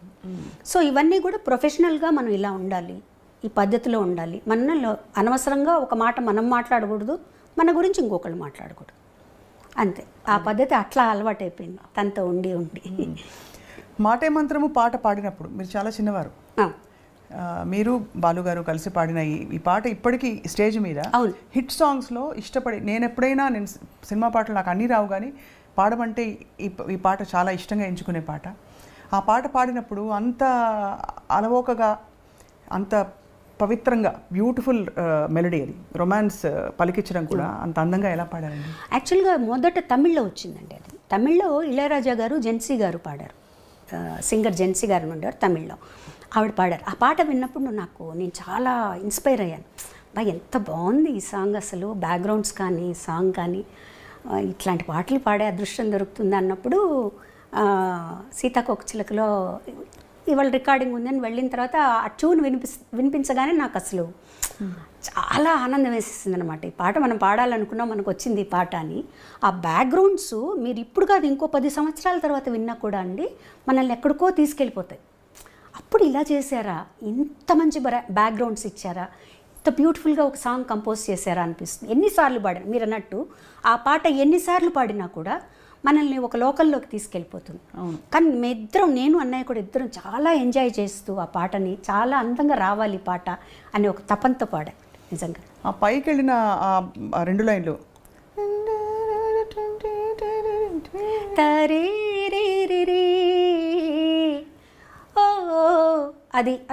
Speaker 2: సో ఇవన్నీ కూడా ప్రొఫెషనల్గా మనం ఇలా ఉండాలి, ఈ పద్ధతిలో ఉండాలి, మనలో అనవసరంగా ఒక మాట మనం మాట్లాడకూడదు, మన గురించి ఇంకొకళ్ళు మాట్లాడకూడదు అంతే. ఆ పద్ధతి అట్లా అలవాటైపోయింది తనతో ఉండి.
Speaker 1: మాటే మంత్రము పాట పాడినప్పుడు మీరు చాలా చిన్నవారు, మీరు బాలుగారు కలిసి పాడిన ఈ పాట ఇప్పటికీ స్టేజ్ మీద హిట్ సాంగ్స్లో ఇష్టపడి, నేను ఎప్పుడైనా నేను సినిమా పాటలు నాకు అన్నీ రావు కానీ పాడమంటే ఈ పాట చాలా ఇష్టంగా ఎంచుకునే పాట. ఆ పాట పాడినప్పుడు అంత అలవోకగా, అంత పవిత్రంగా, బ్యూటిఫుల్ మెలడీ, అది రొమాన్స్ పలికించడం కూడా అంత అందంగా ఎలా పాడారండి?
Speaker 2: యాక్చువల్గా మొదట తమిళ్లో వచ్చిందండి అది. తమిళ్లో ఇళయరాజా గారు, జెన్సీ గారు పాడారు, సింగర్ జెన్సీ గారు ఉండేవారు తమిళ్లో, ఆవిడ పాడారు. ఆ పాట విన్నప్పుడు నేను చాలా ఇన్స్పైర్ అయ్యాను. ఎంత బాగుంది ఈ సాంగ్, అసలు బ్యాక్గ్రౌండ్స్ కానీ సాంగ్ కానీ ఇట్లాంటి పాటలు పాడే అదృష్టం దొరుకుతుంది అన్నప్పుడు సీతాకోకచిలకలో ఇవాళ రికార్డింగ్ ఉందని వెళ్ళిన తర్వాత ఆ ట్యూన్ వినిపించగానే నాకు అసలు చాలా ఆనందం వేసేసింది అనమాట. ఈ పాట మనం పాడాలనుకున్నాం, మనకు వచ్చింది ఈ పాట అని. ఆ బ్యాక్గ్రౌండ్స్ మీరు ఇప్పుడు కాదు ఇంకో 10 సంవత్సరాల తర్వాత విన్నా కూడా అండి మనల్ని ఎక్కడికో తీసుకెళ్ళిపోతాయి. అప్పుడు ఇలా చేశారా, ఇంత మంచి బ్యాక్గ్రౌండ్స్ ఇచ్చారా, ఇంత ఎంత బ్యూటిఫుల్గా ఒక సాంగ్ కంపోజ్ చేశారా అనిపిస్తుంది. ఎన్నిసార్లు పాడినా, మీరు అన్నట్టు ఆ పాట ఎన్నిసార్లు పాడినా కూడా మనల్ని ఒక లోకల్లోకి తీసుకెళ్ళిపోతుంది. కానీ నేను అన్నయ్య కూడా ఇద్దరం చాలా ఎంజాయ్ చేస్తూ ఆ పాటని చాలా అందంగా రావాలి పాట అని ఒక తపంతో పాడాం నిజంగా.
Speaker 1: ఆ పైకి వెళ్ళిన ఆ 2 లైన్లు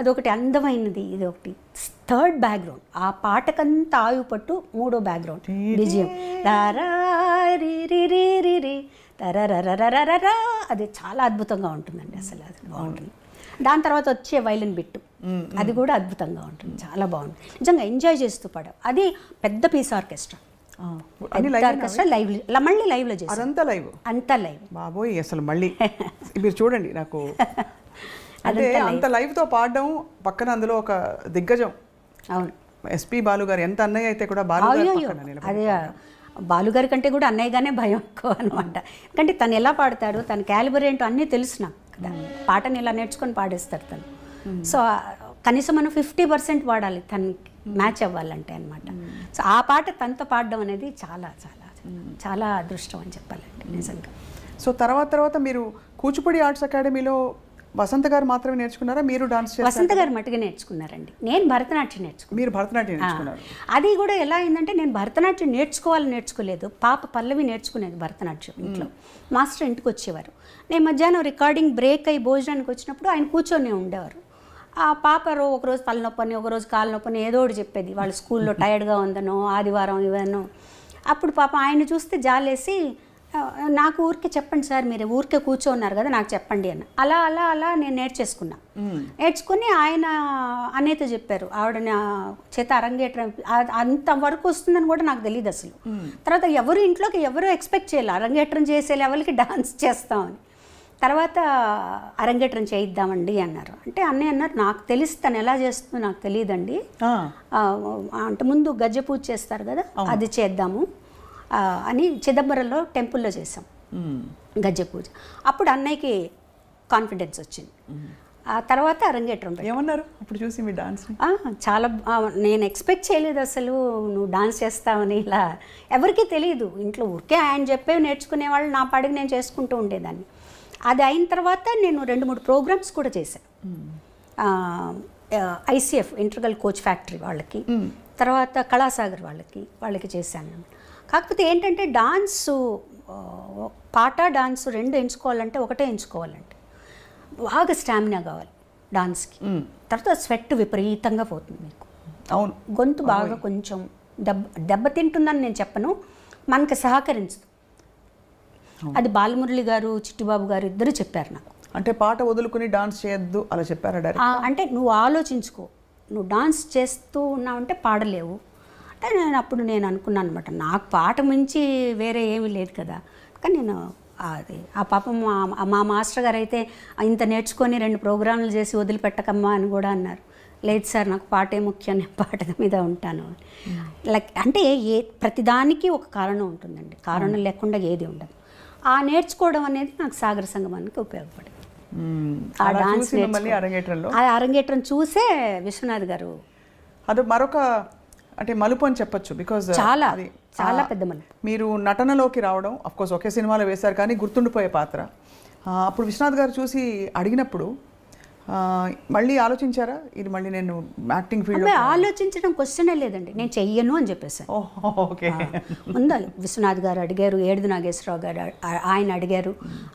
Speaker 2: అదొకటి అందమైనది. ఇది ఒకటి థర్డ్ బ్యాక్గ్రౌండ్. ఆ పాటకంతా ఆయువు పట్టు మూడో బ్యాక్గ్రౌండ్ బిజిఎం అది చాలా అద్భుతంగా ఉంటుందండి. అసలు అది బాగుంటుంది. దాని తర్వాత వచ్చే వైలిన్ బిట్టు అది కూడా అద్భుతంగా ఉంటుంది, చాలా బాగుంటుంది. నిజంగా ఎంజాయ్ చేస్తూ పాడాం. అది పెద్ద పీస్ ఆర్కెస్ట్రా, మళ్ళీ లైవ్లో చేసి అంతా లైవ్
Speaker 1: బాబోయ్. అసలు మళ్ళీ మీరు చూడండి, నాకు అంటే అంత లైవ్తో పాడడం, పక్కన అందులో ఒక దిగ్గజం.
Speaker 2: అవును,
Speaker 1: ఎస్పి బాలు గారు. ఎంత అన్నయ్య అయితే కూడా బాలు
Speaker 2: అదే బాలుగారి కంటే కూడా అన్నయ్యగానే భయం ఎక్కువ అనమాట. ఎందుకంటే తను ఎలా పాడతాడు, తన క్యాలిబర్ ఏంటో అన్నీ తెలుసు నాకు కదా. పాటని ఇలా నేర్చుకొని పాడేస్తాడు తను. సో కనీసం మనం 50% పాడాలి తనకి మ్యాచ్ అవ్వాలంటే అనమాట. సో ఆ పాట తనతో పాడడం అనేది చాలా చాలా చాలా అదృష్టం అని చెప్పాలండి నిజంగా.
Speaker 1: సో తర్వాత మీరు కూచిపూడి ఆర్ట్స్ అకాడమీలో వసంత గారు మాత్రమే నేర్చుకున్నారా? మీరు డాన్స్
Speaker 2: వసంత గారు మట్టుగా నేర్చుకున్నారండి. నేను భరతనాట్యం నేర్చుకున్నాను.
Speaker 1: మీరు భరతనాట్యం నేర్చుకున్నారు.
Speaker 2: అది కూడా ఎలా అయిందంటే, నేను భరతనాట్యం నేర్చుకోలేదు. పాప పల్లవి నేర్చుకునేది భరతనాట్యం ఇంట్లో. మాస్టర్ ఇంటికి వచ్చేవారు. నేను మధ్యాహ్నం రికార్డింగ్ బ్రేక్ అయ్యి భోజనానికి వచ్చినప్పుడు ఆయన కూర్చొని ఉండేవారు. ఆ పాప ఒకరోజు తలనొప్పని, ఒకరోజు కాలు నొప్పని ఏదో ఒకటి చెప్పేది. వాళ్ళ స్కూల్లో టైర్డ్గా ఉందనో, ఆదివారం ఇవన్నో. అప్పుడు పాప ఆయన చూస్తే జాలేసి, నాకు ఊరికే చెప్పండి సార్, మీరు ఊరికే కూర్చోన్నారు కదా, నాకు చెప్పండి అని. అలా నేను నేర్చుకుని ఆయన అన్నయ్యతో చెప్పారు. ఆవిడ నా చేత అరంగేట్రం అంతవరకు వస్తుందని కూడా నాకు తెలియదు అసలు. తర్వాత ఇంట్లోకి ఎవరు ఎక్స్పెక్ట్ చేయాలి అరంగేట్రం చేసే లెవెల్కి డాన్స్ చేస్తామని. తర్వాత అరంగేట్రం చేయిద్దామండి అన్నారు. అంటే అన్నయ్య అన్నారు, నాకు తెలిసి తను ఎలా చేస్తుందో నాకు తెలియదండి, అంటే ముందు గజ్జె పూజ చేస్తారు కదా, అది చేద్దాము అని చిదంబరంలో టెంపుల్లో చేసాం గజ్జె పూజ. అప్పుడు అన్నయ్యకి కాన్ఫిడెన్స్ వచ్చింది. ఆ తర్వాత అరంగేట్రం
Speaker 1: ఏమన్నారు అప్పుడు చూసి మీ డాన్స్?
Speaker 2: చాలా నేను ఎక్స్పెక్ట్ చేయలేదు అసలు నువ్వు డాన్స్ చేస్తావని. ఇలా ఎవరికీ తెలియదు ఇంట్లో. ఊరికే ఆయన చెప్పేవి నేర్చుకునేవాళ్ళు, నా పాడికి నేను చేసుకుంటూ ఉండేదాన్ని. అది అయిన తర్వాత నేను 2-3 ప్రోగ్రామ్స్ కూడా చేశాను. ICF ఇంటర్గల్ కోచ్ ఫ్యాక్టరీ వాళ్ళకి, తర్వాత కళాసాగర్ వాళ్ళకి చేశాను. కాకపోతే ఏంటంటే డాన్సు, పాట డాన్సు 2 ఎంచుకోవాలంటే ఒకటే ఎంచుకోవాలంటే బాగా స్టామినా కావాలి డాన్స్కి. తర్వాత స్వెట్ విపరీతంగా పోతుంది మీకు.
Speaker 1: అవును,
Speaker 2: గొంతు బాగా కొంచెం దెబ్బతింటుందని నేను చెప్పను, మనకు సహకరించదు. అది బాలమురళి గారు, చిట్టిబాబు గారు ఇద్దరు చెప్పారు నాకు.
Speaker 1: అంటే పాట వదులుకుని డాన్స్ చేయొద్దు అలా చెప్పారా డైరెక్ట్?
Speaker 2: అంటే నువ్వు ఆలోచించుకో, నువ్వు డాన్స్ చేస్తూ ఉన్నావంటే పాడలేవు అంటే నేను అనుకున్నాను అనమాట. నాకు పాట మించి వేరే ఏమీ లేదు కదా. కానీ నేను అది ఆ పాపం మా మాస్టర్ గారు అయితే ఇంత నేర్చుకొని 2 ప్రోగ్రాంలు చేసి వదిలిపెట్టకమ్మా అని కూడా అన్నారు. లేదు సార్, నాకు పాటే ముఖ్యం, నేను పాట మీద ఉంటాను. లైక్ అంటే ప్రతిదానికి ఒక కారణం ఉంటుందండి, కారణం లేకుండా ఏది ఉండదు. ఆ నేర్చుకోవడం అనేది నాకు సాగర సంగమానికి ఉపయోగపడింది. ఆ డాన్స్ అరంగేట్రం చూసే విశ్వనాథ్ గారు
Speaker 1: అది మరొక అంటే మలుపు అని చెప్పొచ్చు. బికాజ్
Speaker 2: చాలా చాలా పెద్ద మలుపు.
Speaker 1: మీరు నటనలోకి రావడం, అఫ్కోర్స్ ఒకే సినిమాలో వేశారు కానీ గుర్తుండిపోయే పాత్ర. అప్పుడు విశ్వనాథ్ గారు చూసి అడిగినప్పుడు మళ్ళీ ఆలోచించారా, ఇది మళ్ళీ నేను యాక్టింగ్ ఫీల్డ్?
Speaker 2: ఆలోచించడం క్వశ్చనే లేదండి, నేను చెయ్యను అని చెప్పేసాను.
Speaker 1: ఓకే.
Speaker 2: ముందు విశ్వనాథ్ గారు అడిగారు, ఏడుది నాగేశ్వరరావు గారు ఆయన అడిగారు,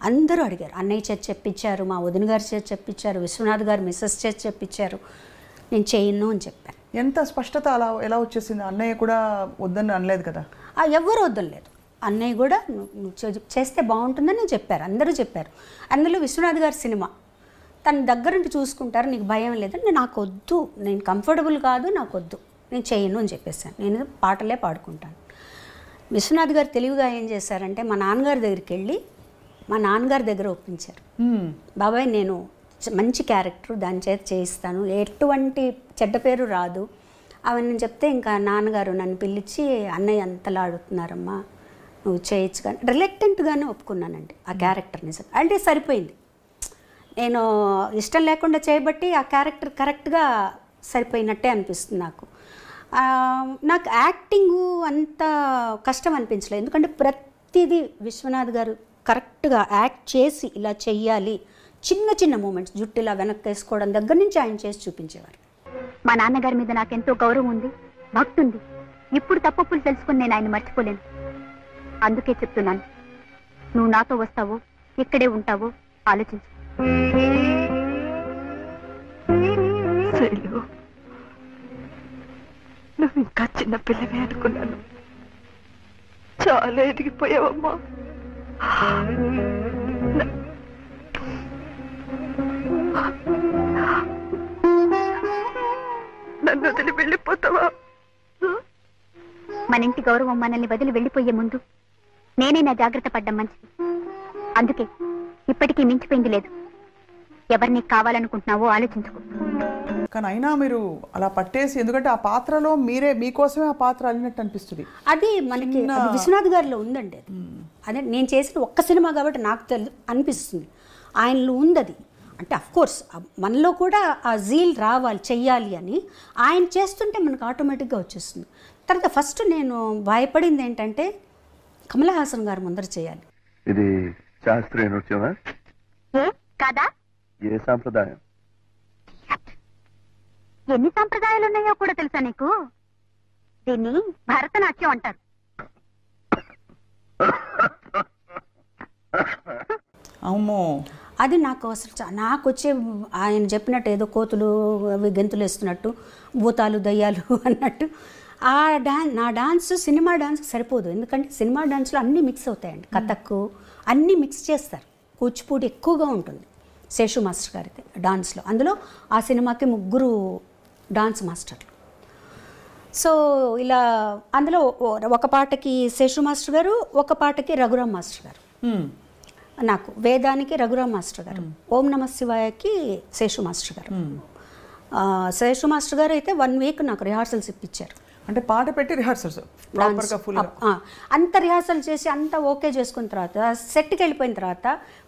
Speaker 2: అందరూ అడిగారు. అన్నయ్య చేతి చెప్పించారు, మా వదిన గారి చేతి చెప్పించారు, విశ్వనాథ్ గారు మిస్సెస్ చేతి చెప్పించారు. నేను చెయ్యను అని చెప్పాను.
Speaker 1: ఎంత స్పష్టత అలా ఎలా వచ్చేసింది? అన్నయ్య కూడా వద్దని అనలేదు కదా?
Speaker 2: ఎవరు వద్దలేదు. అన్నయ్య కూడా నువ్వు చేస్తే బాగుంటుందని చెప్పారు, అందరూ చెప్పారు. అందులో విశ్వనాథ్ గారి సినిమా తన దగ్గరుండి చూసుకుంటారు, నీకు భయం లేదని. నాకు వద్దు, నేను కంఫర్టబుల్ కాదు, నాకు వద్దు, నేను చేయను అని చెప్పేసాను. నేను పాటలే పాడుకుంటాను. విశ్వనాథ్ గారు తెలివిగా ఏం చేశారంటే మా నాన్నగారి దగ్గరికి వెళ్ళి మా నాన్నగారి దగ్గర ఒప్పించారు. బాబాయ్, నేను మంచి క్యారెక్టర్, దాని చేత చేయిస్తాను, ఎటువంటి చెడ్డ పేరు రాదు అవన్నీ చెప్తే ఇంకా నాన్నగారు నన్ను పిలిచి అన్నయ్య అంతలా అడుగుతున్నారమ్మా నువ్వు చేయొచ్చు కానీ రిలక్టెంట్గానే ఒప్పుకున్నానండి ఆ క్యారెక్టర్. నిజం అంటే సరిపోయింది, నేను ఇష్టం లేకుండా చేయబట్టి ఆ క్యారెక్టర్ కరెక్ట్గా సరిపోయినట్టే అనిపిస్తుంది నాకు. నాకు యాక్టింగ్ అంత కష్టం అనిపించలేదు, ఎందుకంటే ప్రతిదీ విశ్వనాథ్ గారు కరెక్ట్గా యాక్ట్ చేసి ఇలా చెయ్యాలి, చిన్న చిన్న మూమెంట్స్ జుట్టు ఇలా వెనక్కి వేసుకోవడం దగ్గర నుంచి ఆయన చేసి చూపించేవారు.
Speaker 3: మా నాన్నగారి మీద నాకెంతో గౌరవం ఉంది, భక్తి ఉంది. ఇప్పుడు తప్పులు తెలుసుకుని నేను ఆయన మర్చిపోలేను. అందుకే చెప్తున్నాను, నువ్వు నాతో వస్తావో ఇక్కడే ఉంటావో ఆలోచించు.
Speaker 4: నువ్వు ఇంకా చిన్న పిల్లవే అనుకున్నాను. చాలా ఎదిగిపోయావమ్మా. నన్ను వదిలి వెళ్ళిపోతావా?
Speaker 3: మన ఇంటి గౌరవం మనల్ని వదిలి వెళ్ళిపోయే ముందు నేనైనా జాగ్రత్త పడ్డం మంచిది. అందుకే ఇప్పటికీ మించిపోయింది లేదు. ఎవరిని కావాలనుకుంటున్నావో ఆలోచించుకో.
Speaker 1: కానీ అయినా మీరు అలా పట్టేసి, ఎందుకంటే ఆ పాత్రలో మీకోసమే ఆ పాత్ర అల్లినట్టు అనిపిస్తుంది.
Speaker 2: అది మనకి విశ్వనాథ్ గారిలో ఉందండి. అది అదే నేను చేసిన ఒక్క సినిమా కాబట్టి నాకు అనిపిస్తుంది ఆయనలో ఉంది అది. అంటే అఫ్కోర్స్ మనలో కూడా ఆ జీల్ రావాలి, చెయ్యాలి అని ఆయన చేస్తుంటే మనకు ఆటోమేటిక్గా వచ్చేస్తుంది. తర్వాత ఫస్ట్ నేను భయపడింది ఏంటంటే కమల్ హాసన్ గారు ముందర చేయాలి.
Speaker 5: ఇది శాస్త్రీయ నృత్యమా
Speaker 3: కాదా?
Speaker 5: ఏ సాంప్రదాయం?
Speaker 3: ఎన్ని సాంప్రదాయాలు ఉన్నాయో కూడా తెలుసా నీకు? దీన్ని భరతనాట్యం అంటారు.
Speaker 1: అమ్మో,
Speaker 2: అది నాకు అసలు నాకు వచ్చే ఆయన చెప్పినట్టు ఏదో కోతులు అవి గెంతులు వేస్తున్నట్టు, భూతాలు దయ్యాలు అన్నట్టు ఆ నా డాన్స్ సినిమా డాన్స్కి సరిపోదు. ఎందుకంటే సినిమా డాన్స్లో అన్నీ మిక్స్ అవుతాయండి. కథక్ అన్నీ మిక్స్ చేస్తారు. కూచిపూడి ఎక్కువగా ఉంటుంది శేషు మాస్టర్ గారికి డాన్స్లో. అందులో ఆ సినిమాకి 3 డాన్స్ మాస్టర్లు. సో ఇలా అందులో ఒక పాటకి శేషు మాస్టర్ గారు, ఒక పాటకి రఘురామ్ మాస్టర్ గారు. నాకు వేదానికి రఘురామ్ మాస్టర్ గారు, ఓం నమ శివాయకి శేషు మాస్టర్ గారు. శేషు మాస్టర్ గారు అయితే 1 వీక్ నాకు రిహార్సల్స్ ఇప్పించారు.
Speaker 1: అంటే పాట పెట్టి రిహార్సల్స్
Speaker 2: అంత రిహార్సల్ చేసి అంతా ఓకే చేసుకున్న తర్వాత సెట్కి వెళ్ళిపోయిన తర్వాత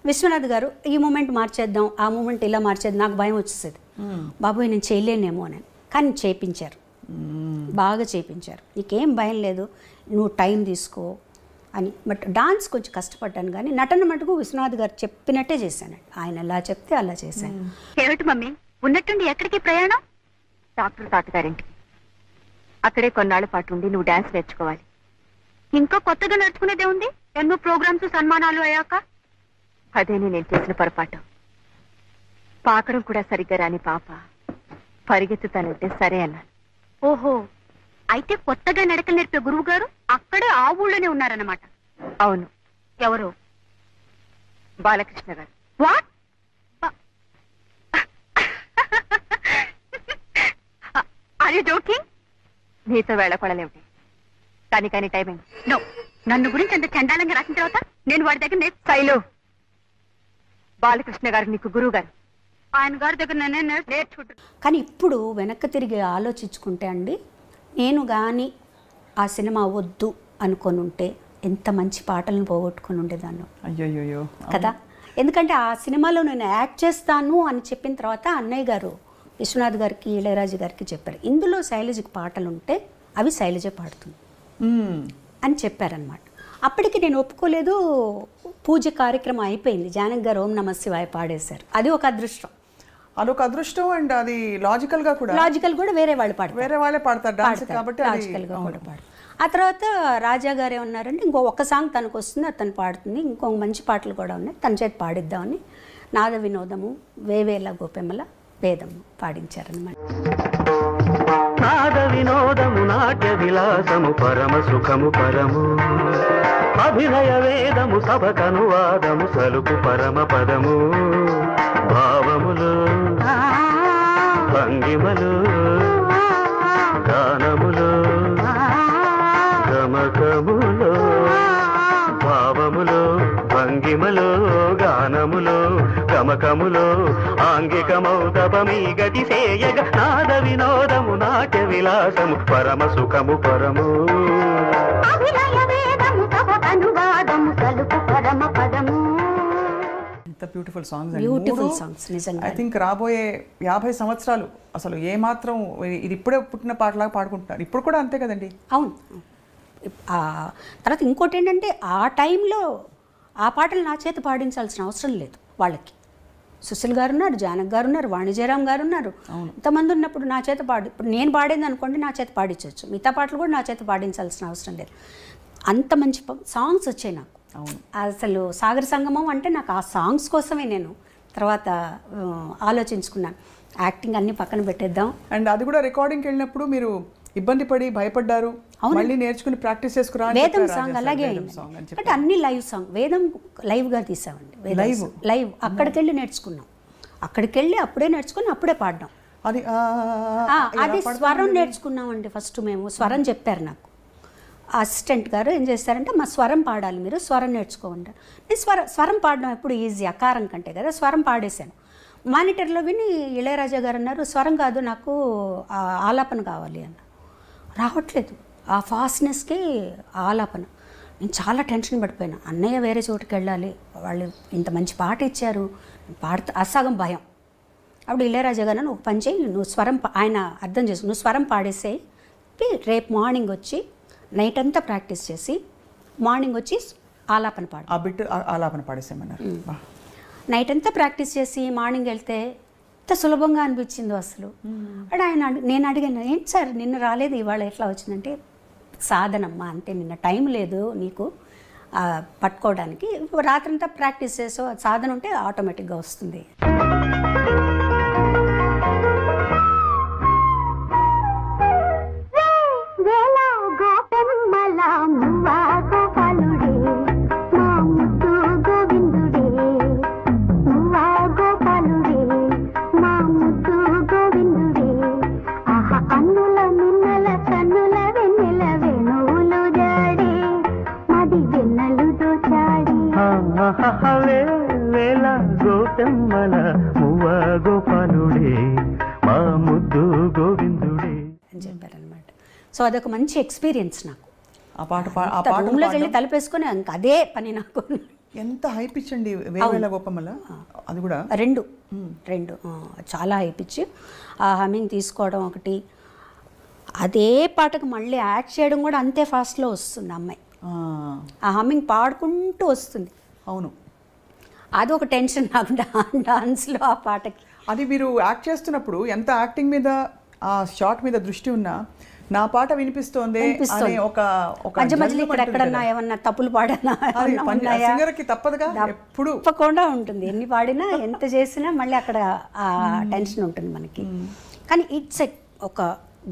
Speaker 2: విశ్వనాథ్ గారు ఈ మూమెంట్ మార్చేద్దాం, ఆ మూమెంట్ ఇలా మార్చేద్దాం. నాకు భయం వచ్చేసేది, బాబోయ్ నేను చేయలేనేమో అని. కానీ చేయించారు, బాగా చేయించారు. నీకేం భయం లేదు, నువ్వు టైం తీసుకో అని. బట్ డాన్స్ కొంచెం కష్టపడ్డాను, కానీ నటన మటుకు విశ్వనాథ్ గారు చెప్పినట్టే చేశానండి. ఆయన ఎలా చెప్తే అలా చేశాను.
Speaker 3: ఏమిటి మమ్మీ ఉన్నట్టుండి ఎక్కడికి ప్రయాణం? డాక్టర్ తాతగారింటికి. అక్కడే కొన్నాళ్ల పాటు ఉండి నువ్వు డాన్స్ నేర్చుకోవాలి. ఇంకా కొత్తగా నేర్చుకునేదే ఉంది. ఎన్నో ప్రోగ్రామ్స్ సన్మానాలు అయ్యాక. అదేనే నేను చేసిన పొరపాటు. పాకడం కూడా సరిగ్గా రాని పాప పరిగెత్తుతానంటే సరే అన్నాను. ఓహో, అయితే కొత్తగా నడకలు నేర్పే గురువు గారు అక్కడే ఆ ఊళ్ళోనే ఉన్నారన్నమాట. అవును. ఎవరు? బాలకృష్ణ గారు. వాట్? Are you joking? నీతో వేళపడలేమిటి? కానీ టైం అయింది. నో, నన్ను గురించి అంత చండాలంగా రాసిన తర్వాత నేను వాడి దగ్గర శైలు, బాలకృష్ణ గారు నీకు గురువు గారు. ఆయన గారి దగ్గర నేనే నేర్చుకుంటాను.
Speaker 2: కానీ ఇప్పుడు వెనక్కి తిరిగి ఆలోచించుకుంటే అండి, నేను కానీ ఆ సినిమా వద్దు అనుకొని ఉంటే ఎంత మంచి పాటలను పోగొట్టుకొని ఉండేదాన్ని.
Speaker 1: అయ్యో
Speaker 2: కదా. ఎందుకంటే ఆ సినిమాలో నేను యాక్ట్ చేస్తాను అని చెప్పిన తర్వాత అన్నయ్య గారు విశ్వనాథ్ గారికి, ఇళయరాజు గారికి చెప్పారు, ఇందులో శైలజకి పాటలు ఉంటే అవి శైలజ పాడుతుంది అని చెప్పారనమాట. అప్పటికి నేను ఒప్పుకోలేదు. పూజ కార్యక్రమం అయిపోయింది, జానకి గారు ఓం నమ శివాయ పాడేశారు. అది ఒక అదృష్టం.
Speaker 1: అదొక అదృష్టం. అండ్ అది లాజికల్
Speaker 2: కూడా వేరే వాళ్ళు పాడతారు,
Speaker 1: వేరే వాళ్ళే పాడతారు డాన్స్ కాబట్టి
Speaker 2: లాజికల్గా కూడా పాడు. ఆ తర్వాత రాజా గారు ఏమన్నారంటే ఒక్క సాంగ్ తనకు వస్తుంది, అతను పాడుతుంది, ఇంకో మంచి పాటలు కూడా ఉన్నాయి, తన చేతి పాడిద్దామని నాద వినోదము, వేవేల గోపెమ్మల భేదము పాడించారనమాట.
Speaker 6: నాద వినోదము నాట్య విలాసము పరమ సుఖము పరము, అభినయ వేదము సభకనువాదము సలుపు పరమ పదము, భావములు భంగిమలు గానములు గమకములు, భావములు భంగిమలు గానములు గమకములు ఆంగికమౌతపమీ గతి సేయగ నాద వినోదము నాట్య విలాసము పరమ సుఖము పరము,
Speaker 1: ఎంత బ్యూటిఫుల్ సాంగ్స్
Speaker 2: బ్యూటిఫుల్ సాంగ్స్ నిజంగా.
Speaker 1: ఐ థింక్ రాబోయే 50 సంవత్సరాలు అసలు ఏమాత్రం ఇది ఇప్పుడే పుట్టిన పాటలాగా పాడుకుంటున్నారు. ఇప్పుడు కూడా అంతే కదండి.
Speaker 2: అవును. తర్వాత ఇంకోటి ఏంటంటే ఆ టైంలో ఆ పాటలు నా చేత పాడించాల్సిన అవసరం లేదు వాళ్ళకి. సుశీల్ గారు ఉన్నారు, జానక్ గారు ఉన్నారు, వాణిజ్యరామ్ గారు ఉన్నారు. ఇంతమంది ఉన్నప్పుడు నా చేత ఇప్పుడు నేను పాడింది అనుకోండి, నా చేత పాడించవచ్చు. మిగతా పాటలు కూడా నా చేత పాడించాల్సిన అవసరం లేదు. అంత మంచి సాంగ్స్ వచ్చాయి నాకు. అసలు సాగర సంగమం అంటే నాకు ఆ సాంగ్స్ కోసమే నేను తర్వాత ఆలోచించుకున్నాను. యాక్టింగ్ అన్ని పక్కన పెట్టేద్దాం.
Speaker 1: అండ్ అది కూడా రికార్డింగ్కి వెళ్ళినప్పుడు మీరు ఇబ్బంది పడి భయపడ్డారు, మళ్ళీ నేర్చుకుని ప్రాక్టీస్ చేసుకురా.
Speaker 2: వేదం సాంగ్ అలాగే అయింది. అంటే అన్ని లైవ్ సాంగ్, వేదం లైవ్గా తీసామండి. లైవ్ అక్కడికి వెళ్ళి నేర్చుకున్నాం. అక్కడికి వెళ్ళి అప్పుడే నేర్చుకుని అప్పుడే పాడడం. అది స్వరం నేర్చుకున్నామండి. ఫస్ట్ మేము స్వరం చెప్పారు నాకు అసిస్టెంట్ గారు. ఏం చేస్తారంటే మా స్వరం పాడాలి, మీరు స్వరం నేర్చుకోమంటారు. నేను స్వరం పాడడం ఎప్పుడు ఈజీ, అకారం కంటే కదా. స్వరం పాడేశాను. మానిటర్లో విని ఇళయరాజా గారు అన్నారు, స్వరం కాదు నాకు ఆలాపన కావాలి అన్న. రావట్లేదు ఆ ఫాస్ట్నెస్కి ఆలాపన. నేను చాలా టెన్షన్ పడిపోయాను. అన్నయ్య వేరే చోటుకి వెళ్ళాలి, వాళ్ళు ఇంత మంచి పాట ఇచ్చారు, పాడుతా అసగం భయం. అప్పుడు ఇళయరాజా గారు ఒక పని చేయి, నువ్వు స్వరం ఆయన అర్థం చేసి నువ్వు స్వరం పాడేసేయి, రేపు మార్నింగ్ వచ్చి నైట్ అంతా ప్రాక్టీస్ చేసి మార్నింగ్ వచ్చి ఆలాపన పాడు.
Speaker 1: ఆ బిట్ ఆలాపన పాడేసేమన్నారు.
Speaker 2: నైట్ అంతా ప్రాక్టీస్ చేసి మార్నింగ్ వెళ్తే ఎంత సులభంగా అనిపించిందో అసలు. అంటే నేను అడిగాను, ఏంటి సార్ నిన్న రాలేదు ఇవాళ ఎట్లా వచ్చిందంటే, సాధనమ్మా అంతే, నిన్న టైం లేదు నీకు పట్టుకోవడానికి, రాత్రంతా ప్రాక్టీస్ చేసో సాధన ఉంటే ఆటోమేటిక్గా వస్తుంది. అని చెప్పారనమాట. సో అదొక మంచి ఎక్స్పీరియన్స్ నాకు.
Speaker 1: ఆ పాట
Speaker 2: రూమ్లోకి వెళ్ళి తలుపేసుకొని ఇంకా అదే పని నాకు.
Speaker 1: ఎంత హై పిచ్ అండి వేవేల గోపమ్మల. అది కూడా
Speaker 2: రెండు చాలా హై పిచ్. ఆ హమ్మింగ్ తీసుకోవడం ఒకటి, అదే పాటకు మళ్ళీ యాక్ట్ చేయడం కూడా అంతే ఫాస్ట్లో వస్తుంది అమ్మాయి. ఆ హమ్మింగ్ పాడుకుంటూ వస్తుంది.
Speaker 1: అవును,
Speaker 2: అది ఒక టెన్షన్ నాకు డాన్స్లో ఆ పాటకి.
Speaker 1: అది మీరు యాక్ట్ చేస్తున్నప్పుడు ఎంత యాక్టింగ్ మీద ఆ షాట్ మీద దృష్టి ఉన్నా నా పాట వినిపిస్తోంది అనే ఒక
Speaker 2: మధ్య మధ్యలో ఇక్కడ ఎక్కడన్నా ఏమన్నా తప్పులు పాడానా
Speaker 1: సింగర్కి తప్పదుగా, ఎప్పుడు
Speaker 2: తప్పకుండా ఉంటుంది. ఎన్ని పాడినా ఎంత చేసినా మళ్ళీ అక్కడ ఆ టెన్షన్ ఉంటుంది మనకి. కానీ ఇట్స్ ఒక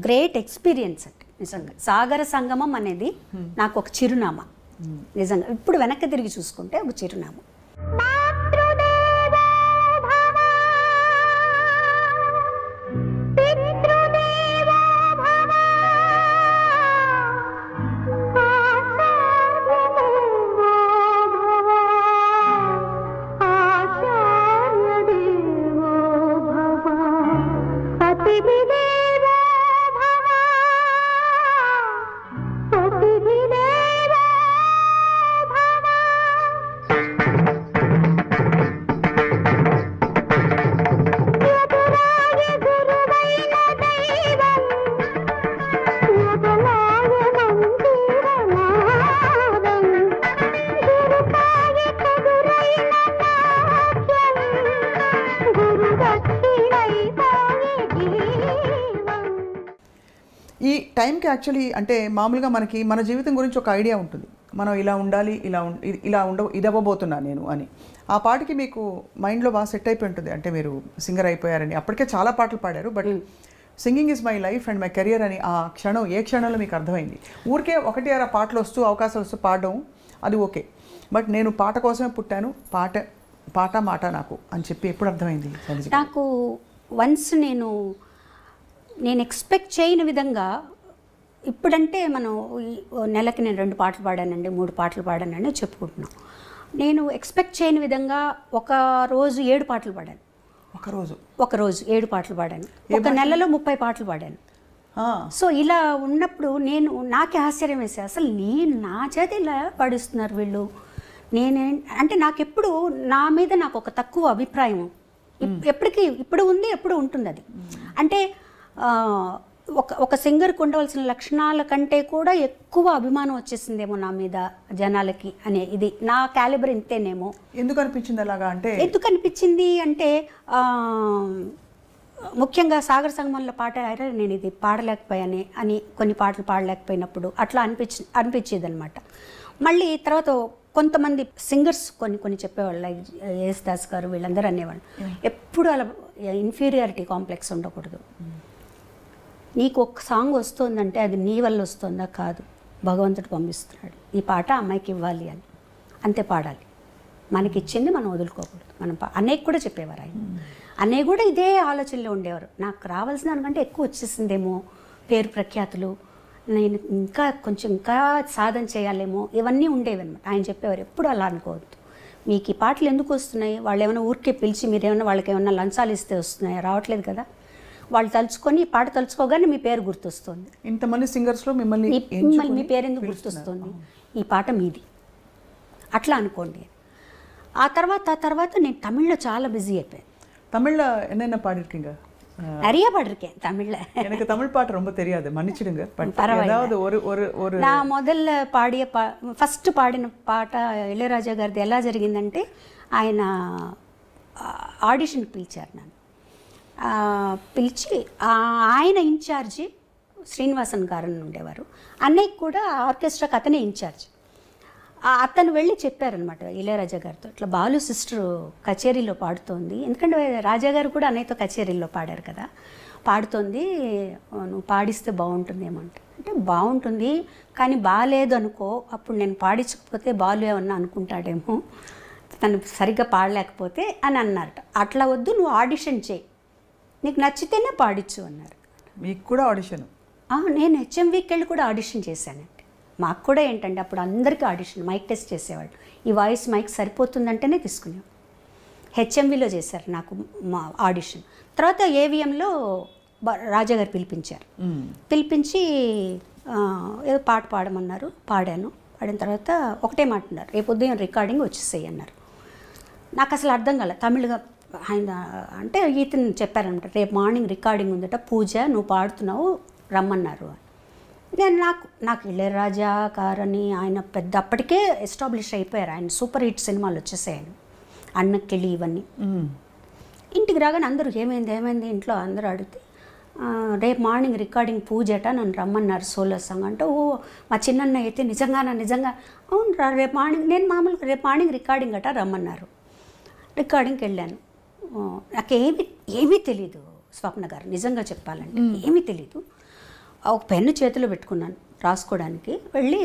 Speaker 2: గ్రేట్ ఎక్స్పీరియన్స్ అండి నిజంగా. సాగర సంగమం అనేది నాకు ఒక చిరునామా నిజంగా. ఇప్పుడు వెనక్కి తిరిగి చూసుకుంటే ఒక చిరునామా.
Speaker 1: ఈ టైంకి యాక్చువల్లీ అంటే మామూలుగా మనకి మన జీవితం గురించి ఒక ఐడియా ఉంటుంది, మనం ఇలా ఉండాలి, ఇలా ఇది అవ్వబోతున్నా నేను అని. ఆ పాటకి మీకు మైండ్లో బాగా సెట్ అయిపోయి ఉంటుంది. అంటే మీరు సింగర్ అయిపోయారని, అప్పటికే చాలా పాటలు పాడారు, but singing is my life and my career అని ఆ క్షణం ఏ క్షణంలో మీకు అర్థమైంది? ఊరికే ఒకటి అర పాటలు వస్తూ అవకాశాలు వస్తూ పాడడం అది ఓకే, బట్ నేను పాట కోసమే పుట్టాను, పాట మాట నాకు అని చెప్పి ఎప్పుడు అర్థమైంది?
Speaker 2: నాకు వన్స్ నేను ఎక్స్పెక్ట్ చేయని విధంగా, ఇప్పుడంటే మనం నెలకి నేను 2 పాటలు పాడానండి, 3 పాటలు పాడానండి చెప్పుకుంటున్నాం. నేను ఎక్స్పెక్ట్ చేయని విధంగా ఒక రోజు 7 పాటలు పాడాను. ఒక రోజు 7 పాటలు పాడాను. ఒక నెలలో 30 పాటలు పాడాను. సో ఇలా ఉన్నప్పుడు నాకే ఆశ్చర్యం వేసే, అసలు నా చేతి ఇలా పాడిస్తున్నారు వీళ్ళు, అంటే నాకెప్పుడు నా మీద నాకు ఒక తక్కువ అభిప్రాయం ఎప్పటికీ ఇప్పుడు ఉంది, ఎప్పుడు ఉంటుంది అది. అంటే ఒక సింగర్కి ఉండవలసిన లక్షణాల కంటే కూడా ఎక్కువ అభిమానం వచ్చేసిందేమో నా మీద జనాలకి అనే ఇది నా క్యాలిబర్ ఇంతేనేమో.
Speaker 1: ఎందుకు అనిపించింది అలాగా? అంటే
Speaker 2: ఎందుకు అనిపించింది అంటే ముఖ్యంగా సాగర సంగమంలో పాట నేను ఇది పాడలేకపోయానే అని కొన్ని పాటలు పాడలేకపోయినప్పుడు అట్లా అనిపించేది అనమాట. మళ్ళీ తర్వాత కొంతమంది సింగర్స్ కొన్ని చెప్పేవాళ్ళు, లైక్ యేసుదాస్ గారు వీళ్ళందరూ అనేవాళ్ళు ఎప్పుడు అలా ఇన్ఫీరియారిటీ కాంప్లెక్స్ ఉండకూడదు. నీకు ఒక సాంగ్ వస్తుందంటే అది నీ వల్ల వస్తుందా? కాదు, భగవంతుడు పంపిస్తున్నాడు, ఈ పాట అమ్మాయికి ఇవ్వాలి అని, అంతే పాడాలి. మనకి ఇచ్చింది మనం వదులుకోకూడదు. మనం అన్నయ్యకి కూడా చెప్పేవారు ఆయన. అన్నయ్య కూడా ఇదే ఆలోచనలో ఉండేవారు. నాకు రావాల్సిన దానికంటే ఎక్కువ వచ్చేసిందేమో, పేరు ప్రఖ్యాతులు, నేను ఇంకా సాధన చేయాలేమో, ఇవన్నీ ఉండేవి అనమాట. ఆయన చెప్పేవారు ఎప్పుడు అలా అనుకోవద్దు, మీకు ఈ పాటలు ఎందుకు వస్తున్నాయి, వాళ్ళు ఏమైనా ఊరికే పిలిచి మీరేమైనా వాళ్ళకి ఏమైనా లంచాలు ఇస్తే వస్తున్నాయా? రావట్లేదు కదా. వాళ్ళు తలుచుకొని పాట తలుచుకోగానే మీ పేరు గుర్తొస్తుంది.
Speaker 1: ఇంతమంది సింగర్స్లో మిమ్మల్ని
Speaker 2: మీ పేరు ఎందుకు గుర్తొస్తుంది? ఈ పాట మీది అట్లా అనుకోండి. ఆ తర్వాత నేను తమిళ్లో చాలా బిజీ అయిపోయాను.
Speaker 1: தமிழ்ல என்னென்ன பாடிருக்கீங்க?
Speaker 2: நிறைய பாடிருக்கேன் தமிழ்ல.
Speaker 1: எனக்கு தமிழ் பாட்டு ரொம்ப தெரியாது, மன்னிச்சிடுங்க. ஏதாவது ஒரு
Speaker 2: నా మొదల పాడియ ఫస్ట్ పాడిన పాట ఇళయరాజా గారిది ఎలా జరిగిందంటే, ఆయన ఆడిషన్కి పిలిచారు నన్ను. పిలిచి ఆయన ఇన్ఛార్జి శ్రీనివాసన్ గారు ఉండేవారు. అన్నయ్యకి కూడా ఆర్కెస్ట్రాకి అతనే ఇన్ఛార్జ్. అతను వెళ్ళి చెప్పారనమాట ఇళయరాజా గారితో, ఇట్లా బాలు సిస్టర్ కచేరీలో పాడుతోంది, ఎందుకంటే రాజా గారు కూడా అన్నయ్యతో కచేరీలో పాడారు కదా, పాడుతోంది, నువ్వు పాడిస్తే బాగుంటుందేమో అంటే బాగుంటుంది కానీ బాగాలేదు అనుకో, అప్పుడు నేను పాడించకపోతే బాలు ఏమన్నా అనుకుంటాడేమో, తను సరిగ్గా పాడలేకపోతే అని అన్నారట. అట్లా వద్దు, నువ్వు ఆడిషన్ చేయి, నీకు నచ్చితేనే పాడించు అన్నారు.
Speaker 1: మీకు కూడా ఆడిషన్?
Speaker 2: నేను హెచ్ఎంవికి వెళ్ళి కూడా ఆడిషన్ చేశానండి. మాకు కూడా ఏంటంటే అప్పుడు అందరికీ ఆడిషన్, మైక్ టెస్ట్ చేసేవాళ్ళు. ఈ వాయిస్ మైక్ సరిపోతుందంటేనే తీసుకునేవాళ్ళు. హెచ్ఎంవిలో చేశారు నాకు మా ఆడిషన్. తర్వాత ఏవిఎంలో రాజాగారు పిలిపించారు. పిలిపించి ఏదో పాట పాడమన్నారు, పాడాను. పాడిన తర్వాత ఒకటే మాట అన్నారు, రేపు ఉదయం రికార్డింగ్ వచ్చేసేయి అన్నారు. నాకు అసలు అర్థం కాలే తమిళగా. ఆయన అంటే ఈతను చెప్పారనమాట, రేపు మార్నింగ్ రికార్డింగ్ ఉందట, పూజ నువ్వు పాడుతున్నావు రమ్మన్నారు. నేను నాకు ఇళయరాజా గారని ఆయన పెద్ద అప్పటికే ఎస్టాబ్లిష్ అయిపోయారు. ఆయన సూపర్ హిట్ సినిమాలు వచ్చేసాయని, అన్నకిళి ఇవన్నీ. ఇంటికి రాగానే అందరూ ఏమైంది ఇంట్లో అందరూ అడిగితే, రేపు మార్నింగ్ రికార్డింగ్ పూజట, నన్ను రమ్మన్నారు సోలో సాంగ్ అంటే, ఓ మా చిన్నన్న అయితే నిజంగా అవును రా రేపు మార్నింగ్, నేను మామూలుగా రేపు మార్నింగ్ రికార్డింగ్ అట రమ్మన్నారు. రికార్డింగ్కి వెళ్ళాను. నాకు ఏమీ తెలీదు స్వప్న గారు, నిజంగా చెప్పాలంటే ఏమీ తెలీదు. ఒక పెన్ను చేతిలో పెట్టుకున్నాను రాసుకోవడానికి. వెళ్ళి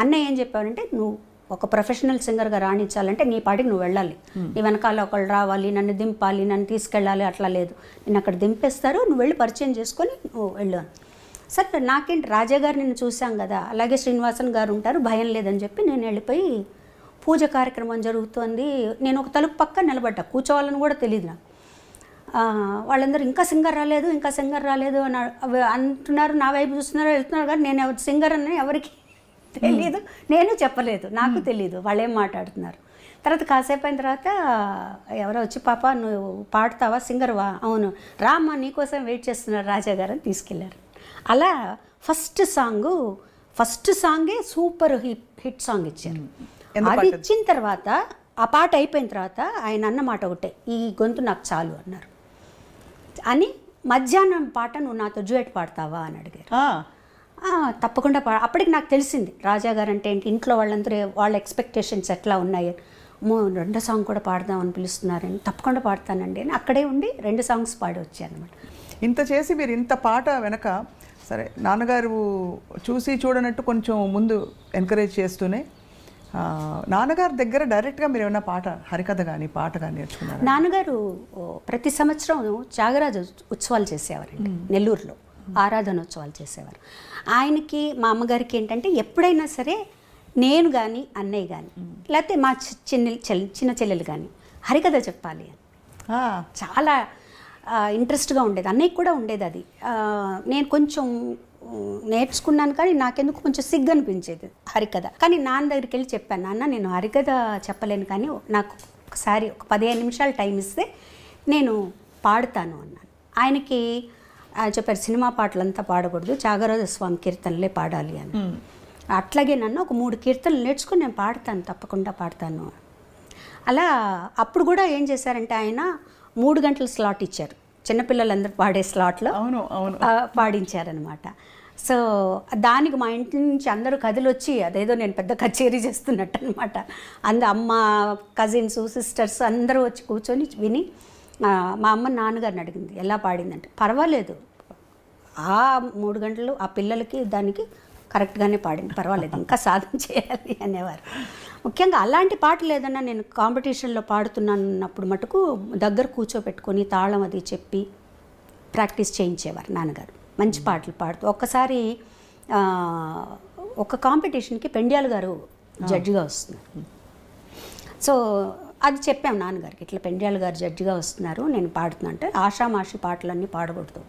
Speaker 2: అన్నయ్య ఏం చెప్పారంటే, నువ్వు ఒక ప్రొఫెషనల్ సింగర్గా రాణించాలంటే నీ పాటికి నువ్వు వెళ్ళాలి, నీ వెనకాల ఒకళ్ళు రావాలి, నన్ను దింపాలి, నన్ను తీసుకెళ్ళాలి, అట్లా లేదు, నేను అక్కడ దింపేస్తారు, నువ్వు వెళ్ళి పరిచయం చేసుకొని నువ్వు వెళ్ళాను. సరే నాకేంటి, రాజా గారు నిన్ను చూసాం కదా, అలాగే శ్రీనివాసన్ గారు ఉంటారు, భయం లేదని చెప్పి నేను వెళ్ళిపోయి పూజ కార్యక్రమం జరుగుతోంది. నేను ఒక తలుపు పక్క నిలబడ్డా, కూర్చోవాలని కూడా తెలియదు నాకు. వాళ్ళందరూ ఇంకా సింగర్ రాలేదు అని అంటున్నారు, నా వైపు చూస్తున్నారు, వెళ్తున్నారు, కానీ నేను సింగర్ అని ఎవరికి తెలీదు, నేను చెప్పలేదు, నాకు తెలీదు వాళ్ళు ఏం మాట్లాడుతున్నారు. తర్వాత కాసేపు అయిన తర్వాత ఎవరో వచ్చి, పాప నువ్వు పాడుతావా, సింగర్వా? అవును, రామ్మా నీకోసం వెయిట్ చేస్తున్నారు రాజా గారు అని తీసుకెళ్ళారు. అలా ఫస్ట్ సాంగే సూపర్ హిట్ సాంగ్ ఇచ్చారు. అది ఇచ్చిన తర్వాత ఆ పాట అయిపోయిన తర్వాత ఆయన అన్నమాట ఒకటే, ఈ గొంతు నాకు చాలు అన్నారు. అని మధ్యాహ్నం పాట నువ్వు నాతో డ్యూయట్ పాడతావా అని అడిగారు. తప్పకుండా అప్పటికి నాకు తెలిసింది రాజా గారు అంటే ఏంటి, ఇంట్లో వాళ్ళందరూ వాళ్ళ ఎక్స్పెక్టేషన్స్ ఎట్లా ఉన్నాయి, రెండో సాంగ్ కూడా పాడదామని పిలుస్తున్నారని, తప్పకుండా పాడతానండి అని అక్కడే ఉండి 2 సాంగ్స్ పాడి వచ్చానమాట.
Speaker 1: ఇంత చేసి మీరు ఇంత పాట వెనక, సరే నాన్నగారు చూసి చూడనట్టు కొంచెం ముందు ఎంకరేజ్ చేస్తూనే, నాన్నగారి దగ్గర డైరెక్ట్గా మీరు ఏమైనా పాట, హరికథ కానీ పాట కానీ నేర్చుకున్నారు?
Speaker 2: నాన్నగారు ప్రతి సంవత్సరం త్యాగరాజ ఉత్సవాలు చేసేవారండి నెల్లూరులో, ఆరాధనోత్సవాలు చేసేవారు. ఆయనకి మా అమ్మగారికి ఏంటంటే ఎప్పుడైనా సరే నేను కానీ అన్నయ్య కానీ లేకపోతే మా చిన్న చెల్లెలు కానీ హరికథ చెప్పాలి అని చాలా ఇంట్రెస్ట్గా ఉండేది. అన్నయ్యకి కూడా ఉండేది అది. నేను కొంచెం నేర్చుకున్నాను, కానీ నాకెందుకు కొంచెం సిగ్గు అనిపించేది హరికథ. కానీ నాన్న దగ్గరికి వెళ్ళి చెప్పాను, నాన్న నేను హరికథ చెప్పలేను, కానీ నాకు ఒకసారి ఒక 15 నిమిషాలు టైం ఇస్తే నేను పాడతాను అన్నాను. ఆయనకి చెప్పారు సినిమా పాటలంతా పాడకూడదు, త్యాగరాజ స్వామి కీర్తనలే పాడాలి అని. అట్లాగే నన్ను ఒక 3 కీర్తనలు నేర్చుకుని నేను పాడతాను, తప్పకుండా పాడతాను. అలా అప్పుడు కూడా ఏం చేశారంటే ఆయన 3 గంటల స్లాట్ ఇచ్చారు, చిన్నపిల్లలందరూ పాడే స్లాట్లో పాడించారనమాట. సో దానికి మా ఇంటి నుంచి అందరూ కథలు వచ్చి అదేదో నేను పెద్ద కచేరీ చేస్తున్నట్టు అనమాట. అమ్మ, కజిన్స్, సిస్టర్స్ అందరూ వచ్చి కూర్చొని విని మా అమ్మ నాన్నగారిని అడిగింది ఎలా పాడిందంటే, పర్వాలేదు ఆ 3 గంటలు ఆ పిల్లలకి దానికి కరెక్ట్గానే పాడింది, పర్వాలేదు ఇంకా సాధన చేయాలి అనేవారు. ముఖ్యంగా అలాంటి పాటలు ఏదన్నా నేను కాంపిటీషన్లో పాడుతున్నానన్నప్పుడు మటుకు దగ్గర కూర్చోపెట్టుకొని తాళం అది చెప్పి ప్రాక్టీస్ చేయించేవారు నాన్నగారు. మంచి పాటలు పాడుతూ ఒక్కసారి ఒక కాంపిటీషన్కి పెండ్యాల గారు జడ్జిగా వస్తున్నారు. సో అది చెప్పాము నాన్నగారికి, ఇట్లా పెండ్యాల గారు జడ్జిగా వస్తున్నారు, నేను పాడుతున్నా అంటే ఆషామాషి పాటలన్నీ పాడకూడదు,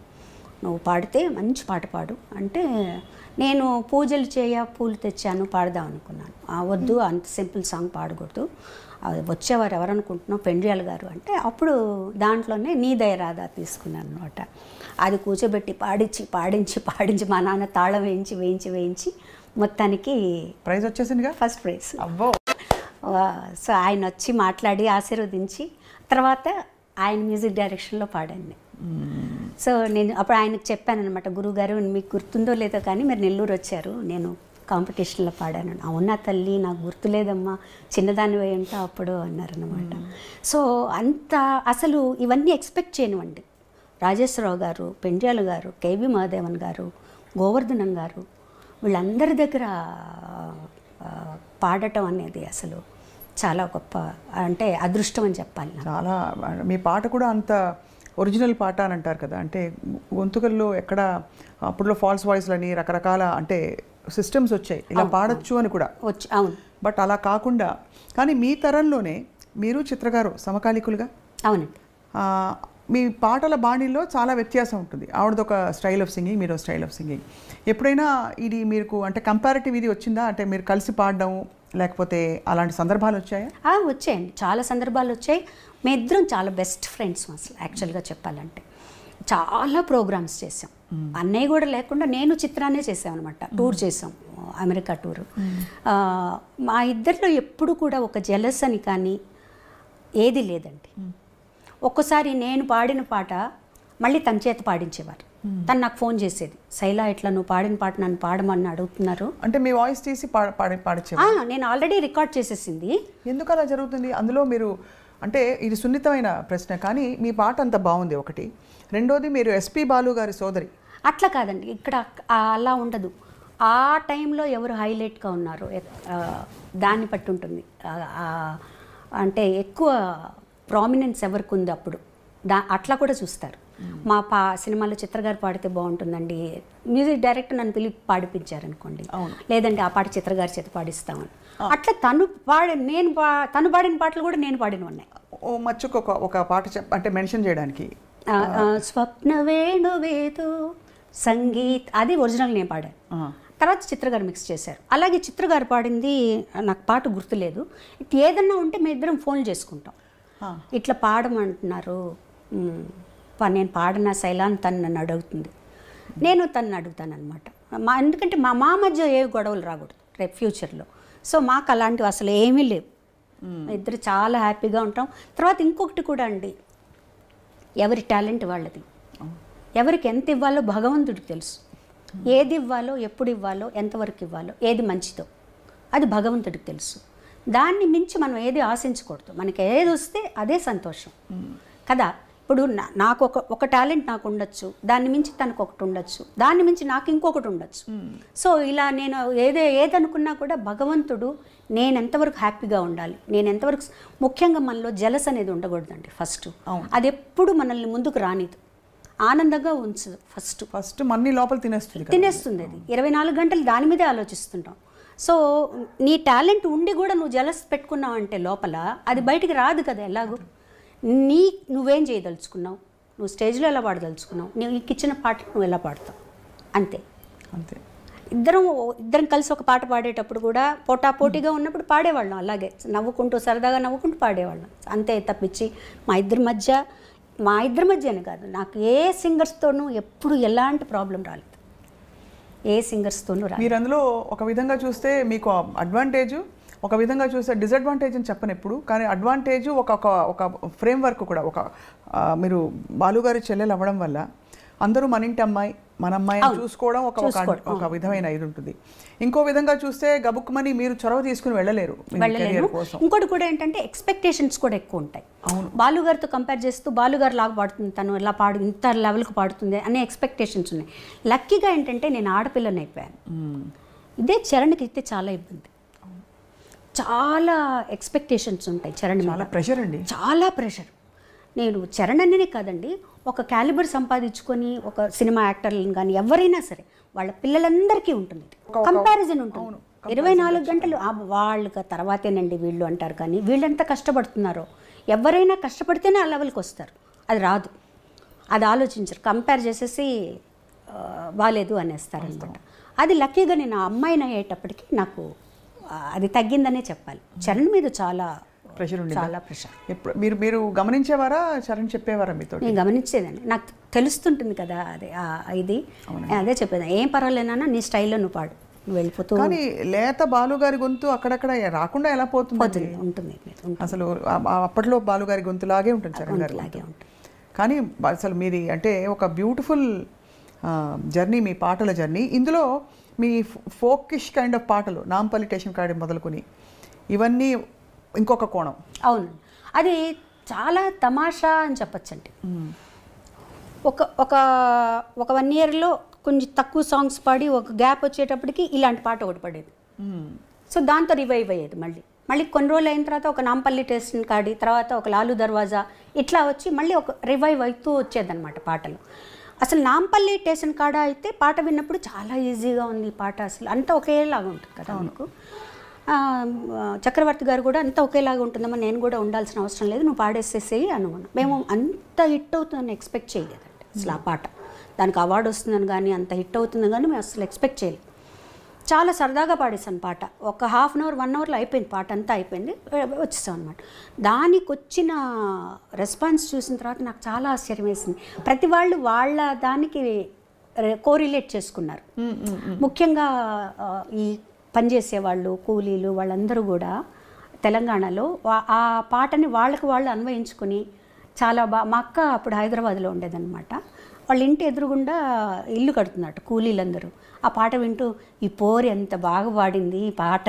Speaker 2: నువ్వు పాడితే మంచి పాట పాడు అంటే, నేను పూజలు పూలు తెచ్చాను పాడదాం అనుకున్నాను. వద్దు అంత సింపుల్ సాంగ్ పాడకూడదు, వచ్చేవారు ఎవరనుకుంటున్నావు పెండ్యాల గారు అంటే, అప్పుడు దాంట్లోనే నీ దయ రాదా తీసుకున్నాను అనమాట. అది కూర్చోబెట్టి పాడించి మా నాన్న తాళం వేయించి మొత్తానికి
Speaker 1: ప్రైజ్ వచ్చేసిందిగా,
Speaker 2: ఫస్ట్ ప్రైజ్.
Speaker 1: అబ్బో.
Speaker 2: సో ఆయన వచ్చి మాట్లాడి ఆశీర్వదించి తర్వాత ఆయన మ్యూజిక్ డైరెక్షన్లో పాడాను. సో నేను అప్పుడు ఆయనకు చెప్పాను అనమాట, గురువుగారు మీకు గుర్తుందో లేదో కానీ మీరు నెల్లూరు వచ్చారు, నేను కాంపిటీషన్లో పాడాను. అవునా తల్లి నాకు గుర్తులేదమ్మా, చిన్నదాని ఏంటో అప్పుడు అన్నారనమాట. సో అంత అసలు ఇవన్నీ ఎక్స్పెక్ట్ చేయనివ్వండి. రాజేశ్వరరావు గారు, పెండ్యాల గారు, కేవి మహాదేవన్ గారు, గోవర్ధనం గారు, వీళ్ళందరి దగ్గర పాడటం అనేది అసలు చాలా గొప్ప, అంటే అదృష్టం అని చెప్పాలి.
Speaker 1: చాలా మీ పాట కూడా అంత ఒరిజినల్ పాట అని అంటారు కదా, అంటే గొంతుకల్లో ఎక్కడ అప్పుడులో ఫాల్స్ వాయిస్లని రకరకాల అంటే సిస్టమ్స్ వచ్చాయి, ఇలా పాడొచ్చు అని కూడా
Speaker 2: వచ్చి. అవును,
Speaker 1: బట్ అలా కాకుండా కానీ మీ తరంలోనే మీరు చిత్రగారు సమకాలికులుగా.
Speaker 2: అవునండి.
Speaker 1: మీ పాటల బాణీల్లో చాలా వ్యత్యాసం ఉంటుంది. ఆవిడదొక స్టైల్ ఆఫ్ సింగింగ్, మీరు స్టైల్ ఆఫ్ సింగింగ్. ఎప్పుడైనా ఇది మీకు అంటే కంపారిటివ్ ఇది వచ్చిందా, అంటే మీరు కలిసి పాడడం లేకపోతే అలాంటి సందర్భాలు వచ్చాయా?
Speaker 2: వచ్చాయండి, చాలా సందర్భాలు వచ్చాయి. మీ ఇద్దరం చాలా బెస్ట్ ఫ్రెండ్స్ అసలు యాక్చువల్గా చెప్పాలంటే. చాలా ప్రోగ్రామ్స్ చేసాం, అన్నయ్య కూడా లేకుండా నేను చిత్రాన్నే చేసామన్నమాట. టూర్ చేసాం, అమెరికా టూరు. మా ఇద్దరిలో ఎప్పుడు కూడా ఒక జెలస్ అని కానీ ఏది లేదండి. ఒక్కసారి నేను పాడిన పాట మళ్ళీ తన చేత పాడించేవారు. తను నాకు ఫోన్ చేసేది, శైలా ఇట్లా నువ్వు పాడిన పాట నన్ను పాడమని అడుగుతున్నారు
Speaker 1: అంటే మీ వాయిస్ తీసి పాడించే.
Speaker 2: నేను ఆల్రెడీ రికార్డ్ చేసేసింది.
Speaker 1: ఎందుకు అలా జరుగుతుంది? అందులో మీరు అంటే ఇది సున్నితమైన ప్రశ్న, కానీ మీ పాట అంత బాగుంది ఒకటి. రెండోది మీరు ఎస్పి బాలు గారి సోదరి.
Speaker 2: అట్లా కాదండి, ఇక్కడ అలా ఉండదు. ఆ టైంలో ఎవరు హైలైట్గా ఉన్నారు దాన్ని బట్టి ఉంటుంది. అంటే ఎక్కువ ప్రామినెన్స్ ఎవరికి ఉంది అప్పుడు అట్లా కూడా చూస్తారు. మా సినిమాలో చిత్రగారు పాడితే బాగుంటుందండి, మ్యూజిక్ డైరెక్టర్ నన్ను పిలిపి పాడిపించారనుకోండి, లేదంటే ఆ పాట చిత్రగారి చేత పాడిస్తామని. అట్లా తను పాడిన పాటలు కూడా నేను పాడినవి ఉన్నాయి.
Speaker 1: ఓ మచ్చుకు ఒక పాట అంటే మెన్షన్ చేయడానికి,
Speaker 2: స్వప్న వేణువేదో సంగీత్, అది ఒరిజినల్ నేను పాడాను. తర్వాత చిత్రగారు మిక్స్ చేశారు. అలాగే చిత్రగారు పాడింది నాకు పాట గుర్తులేదు. ఏదన్నా ఉంటే మేము ఇద్దరం ఫోన్ చేసుకుంటాం, ఇట్లా పాడమంటున్నారు, నేను పాడిన శైలాన్ని తను నన్ను అడుగుతుంది, నేను తను అడుగుతాను అనమాట. ఎందుకంటే మా మధ్య ఏ గొడవలు రాకూడదు రేపు ఫ్యూచర్లో. సో మాకు అలాంటివి అసలు ఏమీ లేవు, ఇద్దరు చాలా హ్యాపీగా ఉంటాం. తర్వాత ఇంకొకటి కూడా అండి, ఎవరి టాలెంట్ వాళ్ళది, ఎవరికి ఎంత ఇవ్వాలో భగవంతుడికి తెలుసు. ఏది ఇవ్వాలో, ఎప్పుడు ఇవ్వాలో, ఎంతవరకు ఇవ్వాలో, ఏది మంచిదో అది భగవంతుడికి తెలుసు. దాన్ని మించి మనం ఏది ఆశించకూడదు. మనకి ఏది వస్తే అదే సంతోషం కదా. ఇప్పుడు నాకు ఒక టాలెంట్ నాకు ఉండొచ్చు, దాన్ని మించి తనకు ఒకటి ఉండొచ్చు, దాన్ని మించి నాకు ఇంకొకటి ఉండొచ్చు. సో ఇలా నేను ఏదనుకున్నా కూడా భగవంతుడు నేను ఎంతవరకు హ్యాపీగా ఉండాలి, నేను ఎంతవరకు, ముఖ్యంగా మనలో జలస్ అనేది ఉండకూడదండి. అది ఎప్పుడు మనల్ని ముందుకు రానిదు, ఆనందంగా ఉంచదు.
Speaker 1: ఫస్ట్ మన్ని లోపల తినేస్తుంది
Speaker 2: అది. 24 గంటలు దాని మీదే ఆలోచిస్తుంటాం. సో నీ టాలెంట్ ఉండి కూడా నువ్వు జలస్ పెట్టుకున్నావు అంటే లోపల అది బయటికి రాదు కదా. ఎలాగూ నువ్వేం చేయదలుచుకున్నావు, నువ్వు స్టేజ్లో ఎలా పాడదలుచుకున్నావు, నీకు ఇచ్చిన పాటలు నువ్వు ఎలా పాడతావు, అంతే.
Speaker 1: అంతే.
Speaker 2: ఇద్దరం కలిసి ఒక పాట పాడేటప్పుడు కూడా పోటాపోటీగా ఉన్నప్పుడు పాడేవాళ్ళం, అలాగే నవ్వుకుంటూ సరదాగా నవ్వుకుంటూ పాడేవాళ్ళం. అంతే తప్పించి మా ఇద్దరి మధ్యనే కాదు, నాకు ఏ సింగర్స్తోనూ ఎప్పుడు ఎలాంటి ప్రాబ్లం రాలేదు, ఏ సింగర్స్తోనూ రాలేదు.
Speaker 1: మీరు అందులో ఒక విధంగా చూస్తే మీకు అడ్వాంటేజ్, ఒక విధంగా చూస్తే డిసడ్వాంటేజ్ అని చెప్పను ఎప్పుడు, కానీ అడ్వాంటేజ్ ఒక ఫ్రేమ్ వర్క్ కూడా మీరు బాలుగారి చెల్లెలు అవ్వడం వల్ల అందరూ మన ఇంటి అమ్మాయి మన అమ్మాయిని చూసుకోవడం ఒక విధమైన ఇది ఉంటుంది. ఇంకో విధంగా చూస్తే గబుక్కుమని మీరు చొరవ తీసుకుని వెళ్ళలేరు.
Speaker 2: ఇంకోటి కూడా ఏంటంటే ఎక్స్పెక్టేషన్స్ కూడా ఎక్కువ ఉంటాయి. బాలుగారితో కంపేర్ చేస్తూ బాలుగారు లాగా పాడుతుంది, తను ఇలా ఇంత లెవెల్కి పాడుతుంది అనే ఎక్స్పెక్టేషన్స్ ఉన్నాయి. లక్కీగా ఏంటంటే నేను ఆడపిల్లని అయిపోయాను. ఇదే చరణ్కి అయితే చాలా ఇబ్బంది, చాలా ఎక్స్పెక్టేషన్స్ ఉంటాయి చరణ్,
Speaker 1: చాలా ప్రెషర్ అండి,
Speaker 2: చాలా ప్రెషర్. నేను చరణ్ అనే కాదండి, ఒక క్యాలిబర్ సంపాదించుకొని ఒక సినిమా యాక్టర్లను కానీ ఎవరైనా సరే వాళ్ళ పిల్లలందరికీ ఉంటుంది, కంపారిజన్ ఉంటుంది. 24 గంటలు వాళ్ళకి తర్వాతేనండి వీళ్ళు అంటారు, కానీ వీళ్ళెంత కష్టపడుతున్నారో, ఎవరైనా కష్టపడితేనే ఆ లెవెల్కి వస్తారు. అది రాదు, అది ఆలోచించరు, కంపేర్ చేసేసి బాలేదు అనేస్తారనమాట. అది లక్కీగా నేను ఆ అమ్మాయిని అయ్యేటప్పటికి నాకు అది తగ్గిందనే చెప్పాలి. చరణ్ మీద చాలా
Speaker 1: ప్రెషర్ ఉంది,
Speaker 2: చాలా ప్రెషర్.
Speaker 1: ఎప్పుడు మీరు గమనించేవారా, చరణ్ చెప్పేవారా మీతో?
Speaker 2: నేను గమనించేదాన్ని, నాకు తెలుస్తుంటుంది కదా అదే ఇది, అదే చెప్పేదాన్ని, ఏం పర్వాలేనా నీ స్టైల్లో నువ్వు పాడు, నువ్వు వెళ్ళిపోతూ.
Speaker 1: కానీ లేత బాలుగారి గొంతు అక్కడక్కడ రాకుండా ఎలా పోతుంది?
Speaker 2: ఉంటుంది
Speaker 1: అసలు అప్పట్లో బాలుగారి గొంతులాగే ఉంటుంది చరణ్ గారి లాగే ఉంటుంది. కానీ అసలు మీది అంటే ఒక బ్యూటిఫుల్ జర్నీ, మీ పాటల జర్నీ. ఇందులో మీ ఫోకిష్ కైండ్ ఆఫ్ పాటలు, నాంపల్లి స్టేషన్ కాడి మొదలుకొని ఇవన్నీ ఇంకొక కోణం.
Speaker 2: అవును, అది చాలా తమాషా అని చెప్పచ్చండి. ఒక 1 ఇయర్లో కొంచెం తక్కువ సాంగ్స్ పాడి ఒక గ్యాప్ వచ్చేటప్పటికి ఇలాంటి పాట ఒకటి పడేది. సో దాంతో రివైవ్ అయ్యేది. మళ్ళీ కొన్ని రోజులు అయిన తర్వాత ఒక నాంపల్లి స్టేషన్ కాడి, తర్వాత ఒక లాలు దర్వాజా, ఇట్లా వచ్చి మళ్ళీ ఒక రివైవ్ అవుతూ వచ్చేదన్నమాట పాటలు. అసలు నాంపల్లి స్టేషన్ కాడ అయితే పాట విన్నప్పుడు చాలా ఈజీగా ఉంది ఈ పాట, అసలు అంతా ఒకేలాగా ఉంటుంది కదా మనకు. చక్రవర్తి గారు కూడా అంతా ఒకేలాగా ఉంటుందమ్మా, నేను కూడా ఉండాల్సిన అవసరం లేదు, నువ్వు పాడేసేసేయి అనుకున్నాను. మేము అంత హిట్ అవుతుందని ఎక్స్పెక్ట్ చేయలేదండి అసలు ఆ పాట. దానికి అవార్డు వస్తుందని కానీ, అంత హిట్ అవుతుందని కానీ మేము అసలు ఎక్స్పెక్ట్ చేయలేదు. చాలా సరదాగా పాడేసాను పాట. ఒక 1/2 అవర్ 1 అవర్లో అయిపోయింది పాట, అంతా అయిపోయింది, వచ్చేసాం అనమాట. దానికి వచ్చిన రెస్పాన్స్ చూసిన తర్వాత నాకు చాలా ఆశ్చర్యం వేసింది. ప్రతి వాళ్ళు వాళ్ళ దానికి కోరిలేట్ చేసుకున్నారు. ముఖ్యంగా ఈ పనిచేసేవాళ్ళు, కూలీలు, వాళ్ళందరూ కూడా తెలంగాణలో ఆ పాటని వాళ్ళకి వాళ్ళు అన్వయించుకొని చాలా మా అక్క అప్పుడు హైదరాబాద్లో ఉండేదన్నమాట. వాళ్ళ ఇంటి ఎదురుగుండా ఇల్లు కడుతున్నట్టు కూలీలందరూ. ఆ పాట వింటూ ఈ పోరి ఎంత బాగా పాడింది ఈ పాట,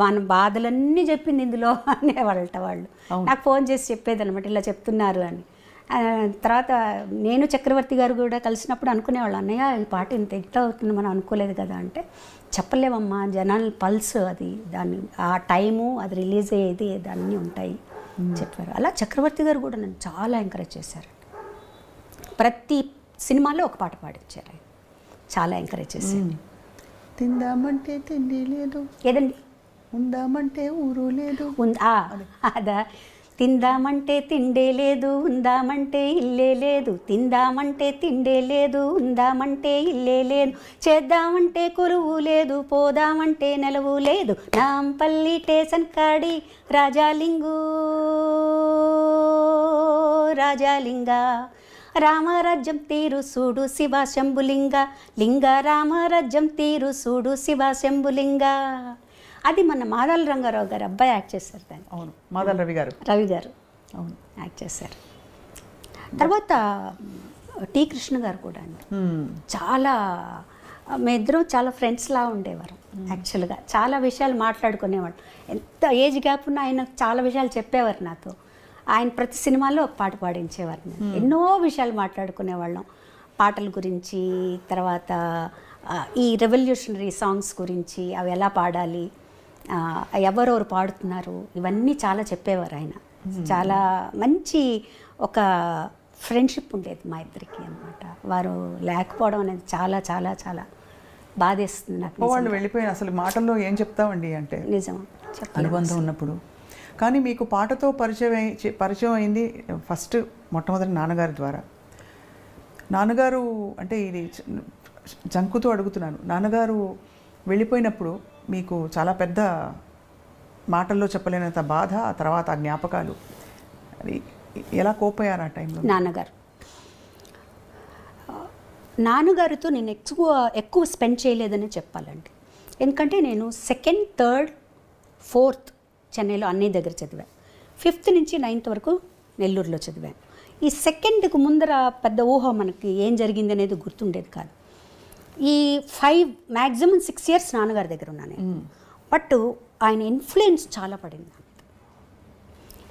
Speaker 2: మన బాధలన్నీ చెప్పింది ఇందులో అనేవాళ్ళట వాళ్ళు. నాకు ఫోన్ చేసి చెప్పేదన్నమాట, ఇలా చెప్తున్నారు అని. తర్వాత నేను చక్రవర్తి గారు కూడా కలిసినప్పుడు అనుకునేవాళ్ళు, అన్నయ్య ఈ పాట ఇంత హిట్ అవుతుంది మనం అనుకోలేదు కదా అంటే, చెప్పలేమమ్మా జనాల పల్స్ అది, దాన్ని ఆ టైము అది రిలీజ్ అయ్యేది దాన్ని ఉంటాయి చెప్పారు. అలా చక్రవర్తి గారు కూడా నన్ను చాలా ఎంకరేజ్ చేశారు. ప్రతి సినిమాలో ఒక పాట పాడించారు, చాలా ఎంకరేజ్ చేశారు.
Speaker 1: తిందామంటే తిండి లేదు,
Speaker 2: ఏదండి
Speaker 1: ఉందామంటే ఊరు లేదు,
Speaker 2: అదా, తిందామంటే తిండే లేదు, ఉందామంటే ఇల్లే లేదు, తిందామంటే తిండే లేదు, ఉందామంటే ఇల్లే లేదు, చేద్దామంటే కొలువు లేదు, పోదామంటే నెలవు లేదు, నాంపల్లి స్టేషన్ కాడి రాజాలింగు రాజాలింగ, రామరాజ్యం తీరు సూడు శివ శంభులింగ, లింగ రామరాజ్యం తీరు సూడు శివ శంభులింగ. అది మన మాదాల రంగారావు గారు అబ్బాయి యాక్ట్ చేశారు దాన్ని.
Speaker 1: అవును, మాదాల రవి గారు
Speaker 2: అవును యాక్ట్ చేశారు. తర్వాత టి కృష్ణ గారు కూడా అండి, చాలా మేమిద్దరం చాలా ఫ్రెండ్స్లా ఉండేవారు. యాక్చువల్గా చాలా విషయాలు మాట్లాడుకునేవాడు. ఎంత ఏజ్ గ్యాప్ ఉన్నా ఆయన చాలా విషయాలు చెప్పేవారు నాతో. ఆయన ప్రతి సినిమాలో ఒక పాట పాడించేవారు. ఎన్నో విషయాలు మాట్లాడుకునేవాళ్ళం, పాటల గురించి, తర్వాత ఈ రెవల్యూషనరీ సాంగ్స్ గురించి, అవి ఎలా పాడాలి, ఎవరెవరు పాడుతున్నారు, ఇవన్నీ చాలా చెప్పేవారు ఆయన. చాలా మంచి ఒక ఫ్రెండ్షిప్ ఉండేది మా ఇద్దరికి అన్నమాట. వారు లేకపోవడం అనేది చాలా చాలా చాలా బాధేస్తుంది నాకు.
Speaker 1: వాళ్ళు వెళ్ళిపోయిన అసలు మాటల్లో ఏం చెప్తామండి అంటే
Speaker 2: నిజం
Speaker 1: అనుబంధం ఉన్నప్పుడు. కానీ మీకు పాటతో పరిచయం అయింది మొట్టమొదటి నాన్నగారి ద్వారా. నాన్నగారు అంటే ఇది జంకుతూ అడుగుతున్నాను, నాన్నగారు వెళ్ళిపోయినప్పుడు మీకు చాలా పెద్ద మాటల్లో చెప్పలేనంత బాధ, ఆ తర్వాత ఆ జ్ఞాపకాలు, అది ఎలా కోపోయారు ఆ టైంలో?
Speaker 2: నాన్నగారితో నేను ఎక్కువ స్పెండ్ చేయలేదని చెప్పాలండి. ఎందుకంటే నేను 2nd, 3rd, 4th చెన్నైలో అన్నయ్య దగ్గర చదివాను. 5th నుంచి 9th వరకు నెల్లూరులో చదివాను. ఈ 2ndకి ముందర పెద్ద ఊహ మనకి ఏం జరిగింది అనేది గుర్తుండేది కాదు. ఈ 5 6 years నాన్నగారి దగ్గర ఉన్నాను. బట్ ఆయన ఇన్ఫ్లుయెన్స్ చాలా పడింది.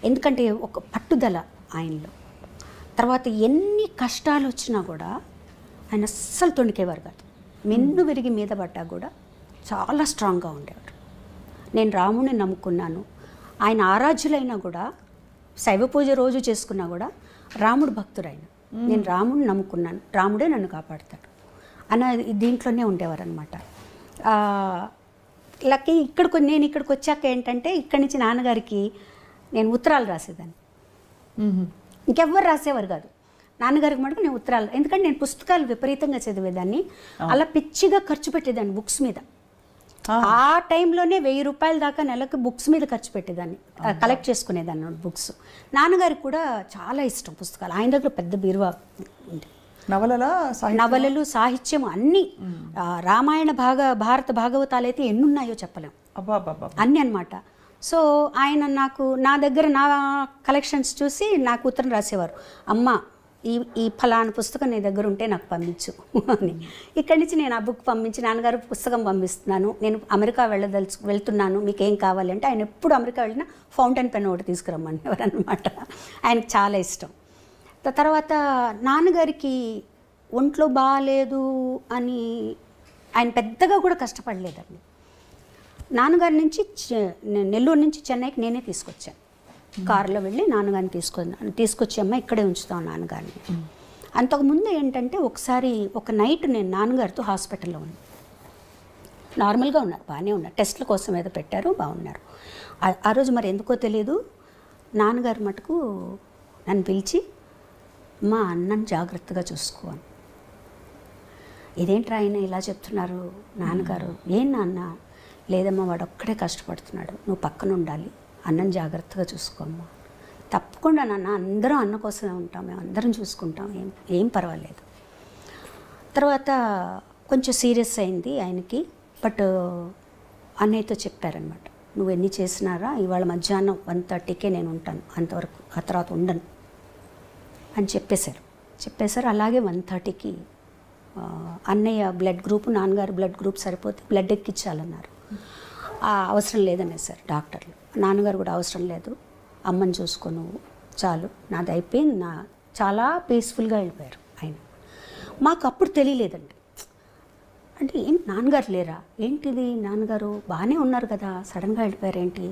Speaker 2: ఎందుకంటే ఒక పట్టుదల ఆయనలో. తర్వాత ఎన్ని కష్టాలు వచ్చినా కూడా ఆయన అస్సలు తొణికేవారు కాదు. మెన్ను విరిగి మీద పడ్డా కూడా చాలా స్ట్రాంగ్గా ఉండేవారు. నేను రాముడిని నమ్ముకున్నాను, ఆయన ఆరాధ్యులైనా కూడా, శైవ పూజ రోజు చేసుకున్నా కూడా రాముడు భక్తుడైన, నేను రాముడిని నమ్ముకున్నాను, రాముడే నన్ను కాపాడుతాడు అన్న దీంట్లోనే ఉండేవారు అనమాట. లక్కీ నేను ఇక్కడికి వచ్చాక ఏంటంటే, ఇక్కడి నుంచి నాన్నగారికి నేను ఉత్తరాలు రాసేదాన్ని. ఇంకెవ్వరు రాసేవారు కాదు, నాన్నగారికి మటుకు నేను ఉత్తరాలు. ఎందుకంటే నేను పుస్తకాలు విపరీతంగా చదివేదాన్ని, అలా పిచ్చిగా ఖర్చు పెట్టేదాన్ని బుక్స్ మీద. ఆ టైంలోనే 1000 రూపాయల దాకా నెలకు బుక్స్ మీద ఖర్చు పెట్టేదాన్ని, కలెక్ట్ చేసుకునేదాన్ని బుక్స్. నాన్నగారికి కూడా చాలా ఇష్టం పుస్తకాలు, ఆయన దగ్గర పెద్ద బీరువా ఉంది. నవలలు, సాహిత్యం అన్నీ, రామాయణ భారత భాగవతాలు అయితే ఎన్నున్నాయో చెప్పలేం, అన్నీ అనమాట. సో ఆయన నా దగ్గర నా కలెక్షన్స్ చూసి నాకు ఉత్తరం రాసేవారు, అమ్మ ఈ ఫలానా పుస్తకం నీ దగ్గర ఉంటే నాకు పంపించు అని. ఇక్కడి నుంచి నేను ఆ బుక్ పంపించి, నాన్నగారు పుస్తకం పంపిస్తున్నాను, నేను అమెరికా వెళ్తున్నాను, మీకు ఏం కావాలి అంటే, ఆయన ఎప్పుడు అమెరికా వెళ్ళినా ఫౌంటైన్ పెన్ ఒకటి తీసుకురమ్మనేవారు అనమాట. ఆయనకు చాలా ఇష్టం. తర్వాత నాన్నగారికి ఒంట్లో బాగాలేదు అని ఆయన పెద్దగా కూడా కష్టపడలేదండి. నాన్నగారి నుంచి నెల్లూరు నుంచి చెన్నైకి నేనే తీసుకొచ్చాను. కారులో వెళ్ళి నాన్నగారిని తీసుకొచ్చి అమ్మ ఇక్కడే ఉంచుతాం నాన్నగారిని. అంతకుముందు ఏంటంటే, ఒకసారి ఒక నైట్ నేను నాన్నగారితో హాస్పిటల్లో ఉన్నాను. నార్మల్గా ఉన్నారు, బాగానే ఉన్నారు, టెస్ట్ల కోసం ఏదో పెట్టారు, బాగున్నారు. ఆ రోజు మరి ఎందుకో తెలియదు, నాన్నగారు మటుకు నన్ను పిలిచి, మా అన్నని జాగ్రత్తగా చూసుకోవాలి. ఇదేంట్రా ఆయన ఇలా చెప్తున్నారు నాన్నగారు? ఏం నాన్న? లేదమ్మా, వాడు ఒక్కడే కష్టపడుతున్నాడు, నువ్వు పక్కన ఉండాలి, అన్నం జాగ్రత్తగా చూసుకోమ్మా. తప్పకుండా నాన్న, అందరం అన్న కోసమే ఉంటాం, మేము అందరం చూసుకుంటాం, ఏం పర్వాలేదు. తర్వాత కొంచెం సీరియస్ అయింది ఆయనకి. బట్ అన్నయ్యతో చెప్పారనమాట, నువ్వు ఎన్ని చేసినారా, ఇవాళ మధ్యాహ్నం 1:30కే నేను ఉంటాను, అంతవరకు ఆ తర్వాత ఉండను అని చెప్పేశారు. అలాగే 1:30కి అన్నయ్య బ్లడ్ గ్రూప్, నాన్నగారు బ్లడ్ గ్రూప్ సరిపోతే బ్లడ్ ఎక్కించాలన్నారు. అవసరం లేదనేసారు డాక్టర్లు. నాన్నగారు కూడా అవసరం లేదు, అమ్మని చూసుకో నువ్వు, చాలు, నాది అయిపోయింది, చాలా పీస్ఫుల్గా వెళ్ళిపోయారు ఆయన. మాకు అప్పుడు తెలియలేదండి, అంటే ఏంటి నాన్నగారు లేరా ఏంటిది, నాన్నగారు బాగానే ఉన్నారు కదా, సడన్గా వెళ్ళిపోయారు ఏంటి.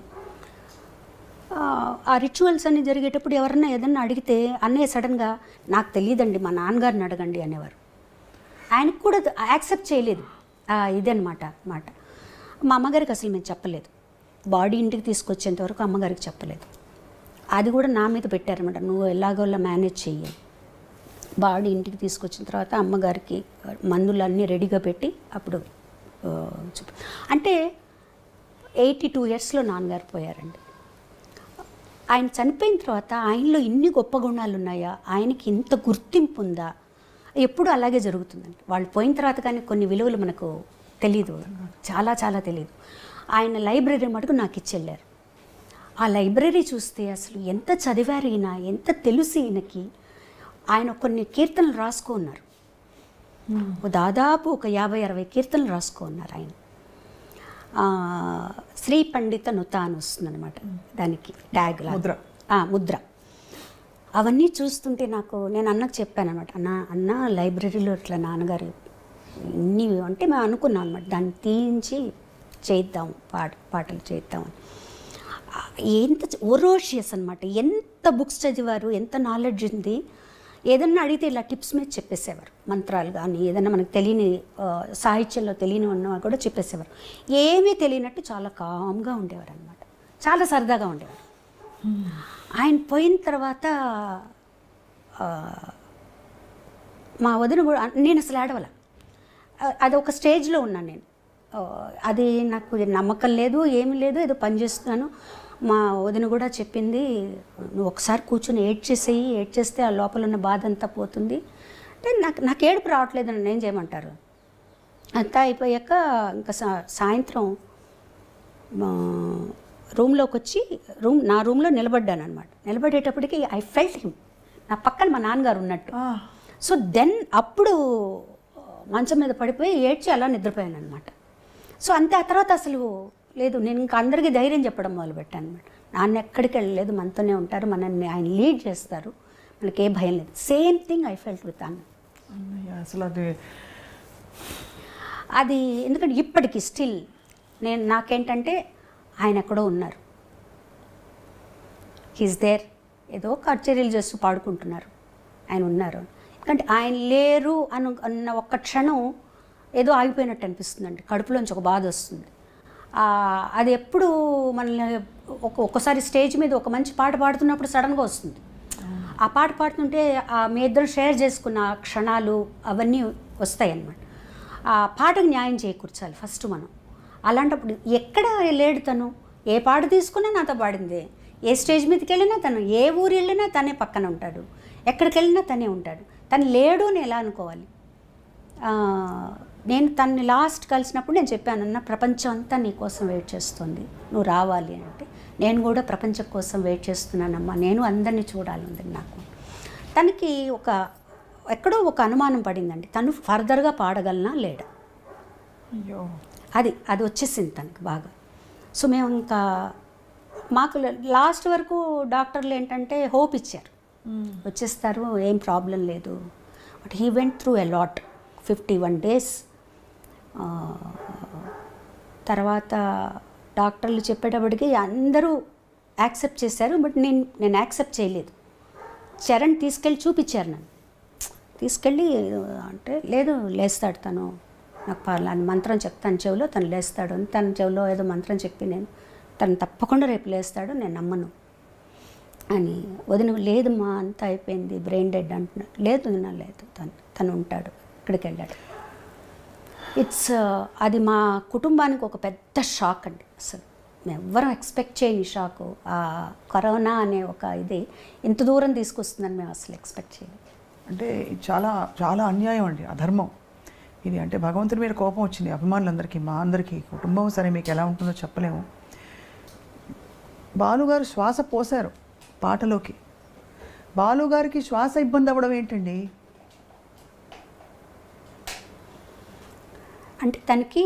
Speaker 2: ఆ రిచువల్స్ అన్నీ జరిగేటప్పుడు ఎవరన్నా ఏదన్నా అడిగితే అన్నయ్య సడన్గా నాకు తెలియదండి, మా నాన్నగారిని అడగండి అనేవారు. ఆయనకు కూడా యాక్సెప్ట్ చేయలేదు ఇదన్నమాట మాట. మా అమ్మగారికి అసలు మేము చెప్పలేదు, బాడీ ఇంటికి తీసుకొచ్చేంత వరకు అమ్మగారికి చెప్పలేదు. అది కూడా నా మీద పెట్టారన్నమాట, నువ్వు ఎలాగోలా మేనేజ్ చెయ్యి. బాడీ ఇంటికి తీసుకొచ్చిన తర్వాత అమ్మగారికి మందులన్నీ రెడీగా పెట్టి అప్పుడు అంటే 82 yearsలో నాన్నగారు పోయారండి. ఆయన చనిపోయిన తర్వాత ఆయనలో ఇన్ని గొప్ప గుణాలు ఉన్నాయా, ఆయనకి ఇంత గుర్తింపు ఉందా, ఎప్పుడు అలాగే జరుగుతుందండి. వాళ్ళు పోయిన తర్వాత కానీ కొన్ని విలువలు మనకు తెలీదు, చాలా చాలా తెలీదు. ఆయన లైబ్రరీ మటుకు నాకు ఇచ్చెళ్ళారు. ఆ లైబ్రరీ చూస్తే అసలు ఎంత చదివారు ఈయన, ఎంత తెలుసు ఈయనకి. ఆయన కొన్ని కీర్తనలు రాసుకున్నారు, దాదాపు ఒక 50-60 కీర్తనలు రాసుకున్నారు ఆయన. శ్రీ పండిత నుత అని వస్తుందన్నమాట దానికి ట్యాగ్ ముద్ర. అవన్నీ చూస్తుంటే నేను అన్నకు చెప్పాను అనమాట, అన్న లైబ్రరీలో ఇట్లా నాన్నగారు ఇన్ని అంటే మేము అనుకున్నాం అనమాట, దాన్ని తీయించి చేద్దాం, పాటలు చేద్దాం. ఎంత ఒరోషియస్ అనమాట, ఎంత బుక్స్ చదివారు, ఎంత నాలెడ్జ్ ఉంది. ఏదన్నా అడిగితే ఇలా టిప్స్ మీద చెప్పేసేవారు, మంత్రాలు కానీ ఏదన్నా మనకు తెలియని సాహిత్యంలో తెలియని ఉన్నవా కూడా చెప్పేసేవారు. ఏమీ తెలియనట్టు చాలా కామ్గా ఉండేవారు అనమాట, చాలా సరదాగా ఉండేవారు. ఆయన పోయిన తర్వాత మా వదిన కూడా, నేను అసలు ఏడవల, అది ఒక స్టేజ్లో ఉన్నాను నేను. అది నాకు నమ్మకం లేదు, ఏమీ లేదు, ఏదో పని చేస్తున్నాను. మా వదిన కూడా చెప్పింది, నువ్వు ఒకసారి కూర్చొని ఏడ్చేసేయి, ఏడ్చేస్తే ఆ లోపల ఉన్న బాధ అంతా పోతుంది అంటే నాకు ఏడుపు రావట్లేదు అని ఏం చేయమంటారు. అంతా అయిపోయాక ఇంకా సాయంత్రం రూమ్లోకి వచ్చి నా రూమ్లో నిలబడ్డాను అనమాట. నిలబడేటప్పటికి ఐ ఫెల్ట్ హిమ్, నా పక్కన మా నాన్నగారు ఉన్నట్టు. సో దెన్ అప్పుడు మంచం మీద పడిపోయి ఏడ్చి అలా నిద్రపోయాను అనమాట. సో అంతే. ఆ తర్వాత అసలు లేదు, నేను ఇంకా అందరికీ ధైర్యం చెప్పడం మొదలుపెట్టాను అనమాట. నాన్న ఎక్కడికి వెళ్ళలేదు, మనతోనే ఉంటారు, మనల్ని ఆయన లీడ్ చేస్తారు, మనకి ఏ భయం లేదు. Same thing I felt with అన్న.
Speaker 1: అసలు
Speaker 2: అది ఎందుకంటే ఇప్పటికి స్టిల్ నాకేంటంటే ఆయన ఎక్కడో ఉన్నారు, హీస్ దేర్. ఏదో కచేరీలు చేస్తూ పాడుకుంటున్నారు, ఆయన ఉన్నారు. ఎందుకంటే ఆయన లేరు అన్న ఒక్క క్షణం ఏదో ఆగిపోయినట్టు అనిపిస్తుందండి, కడుపులోంచి ఒక బాధ వస్తుంది. అది ఎప్పుడు మనల్ని ఒక్కసారి స్టేజ్ మీద ఒక మంచి పాట పాడుతున్నప్పుడు సడన్గా వస్తుంది. ఆ పాట పాడుతుంటే మీ ఇద్దరు షేర్ చేసుకున్న క్షణాలు అవన్నీ వస్తాయి అన్నమాట. ఆ పాటకు న్యాయం చేకూర్చాలి ఫస్ట్ మనం. అలాంటప్పుడు ఎక్కడ లేడు తను, ఏ పాట తీసుకున్నా నాతో పాడిందే, ఏ స్టేజ్ మీదకి వెళ్ళినా తను, ఏ ఊరు వెళ్ళినా తనే పక్కన ఉంటాడు, ఎక్కడికి వెళ్ళినా తనే ఉంటాడు. తను లేడు అని ఎలా అనుకోవాలి? నేను తనని లాస్ట్ కలిసినప్పుడు నేను చెప్పానన్న, ప్రపంచం అంతా నీ కోసం వెయిట్ చేస్తుంది, నువ్వు రావాలి అంటే. నేను కూడా ప్రపంచం కోసం వెయిట్ చేస్తున్నానమ్మా, నేను అందరినీ చూడాలి ఉంది నాకు. తనకి ఎక్కడో ఒక అనుమానం పడిందండి, తను ఫర్దర్గా పాడగలనా లేడా.
Speaker 1: అయ్యో,
Speaker 2: అది వచ్చేసింది తనకి బాగా. సో మేము ఇంకా మాకు లాస్ట్ వరకు డాక్టర్లు ఏంటంటే హోప్ ఇచ్చారు, వచ్చేస్తారు, ఏం ప్రాబ్లం లేదు. But he went through a lot, 51 days. తర్వాత డాక్టర్లు చెప్పేటప్పటికి అందరూ యాక్సెప్ట్ చేశారు, బట్ నేను యాక్సెప్ట్ చేయలేదు. చరణ్ తీసుకెళ్ళి చూపించారు నన్ను, తీసుకెళ్ళి అంటే లేదు లేస్తాడు తను, నాకు పర్లేదు మంత్రం చెప్తాను చెవిలో, తను లేస్తాడు అని తన చెవిలో ఏదో మంత్రం చెప్పి నేను తను తప్పకుండా రేపు లేస్తాడు, నేను నమ్మను అని. వదిన లేదమ్మా అంతా అయిపోయింది, బ్రెయిన్ డెడ్ అంటున్నాడు. లేదు లేదు, తను ఉంటాడు, ఇక్కడికి వెళ్ళాడు. అది మా కుటుంబానికి ఒక పెద్ద షాక్ అండి. అసలు మేము ఎవ్వరం ఎక్స్పెక్ట్ చేయని షాకు. ఆ కరోనా అనే ఒక ఇది ఇంత దూరం తీసుకొస్తుందని మేము అసలు ఎక్స్పెక్ట్ చేయలేదు.
Speaker 1: అంటే చాలా చాలా అన్యాయం అండి, అధర్మం ఇది. అంటే భగవంతుడి మీద కోపం వచ్చింది అభిమానులందరికీ, మా అందరికీ. కుటుంబం సరే మీకు ఎలా ఉంటుందో చెప్పలేము. బాలుగారు శ్వాస పోశారు పాటలోకి. బాలుగారికి శ్వాస ఇబ్బంది అవ్వడం ఏంటండి?
Speaker 2: అంటే తనకి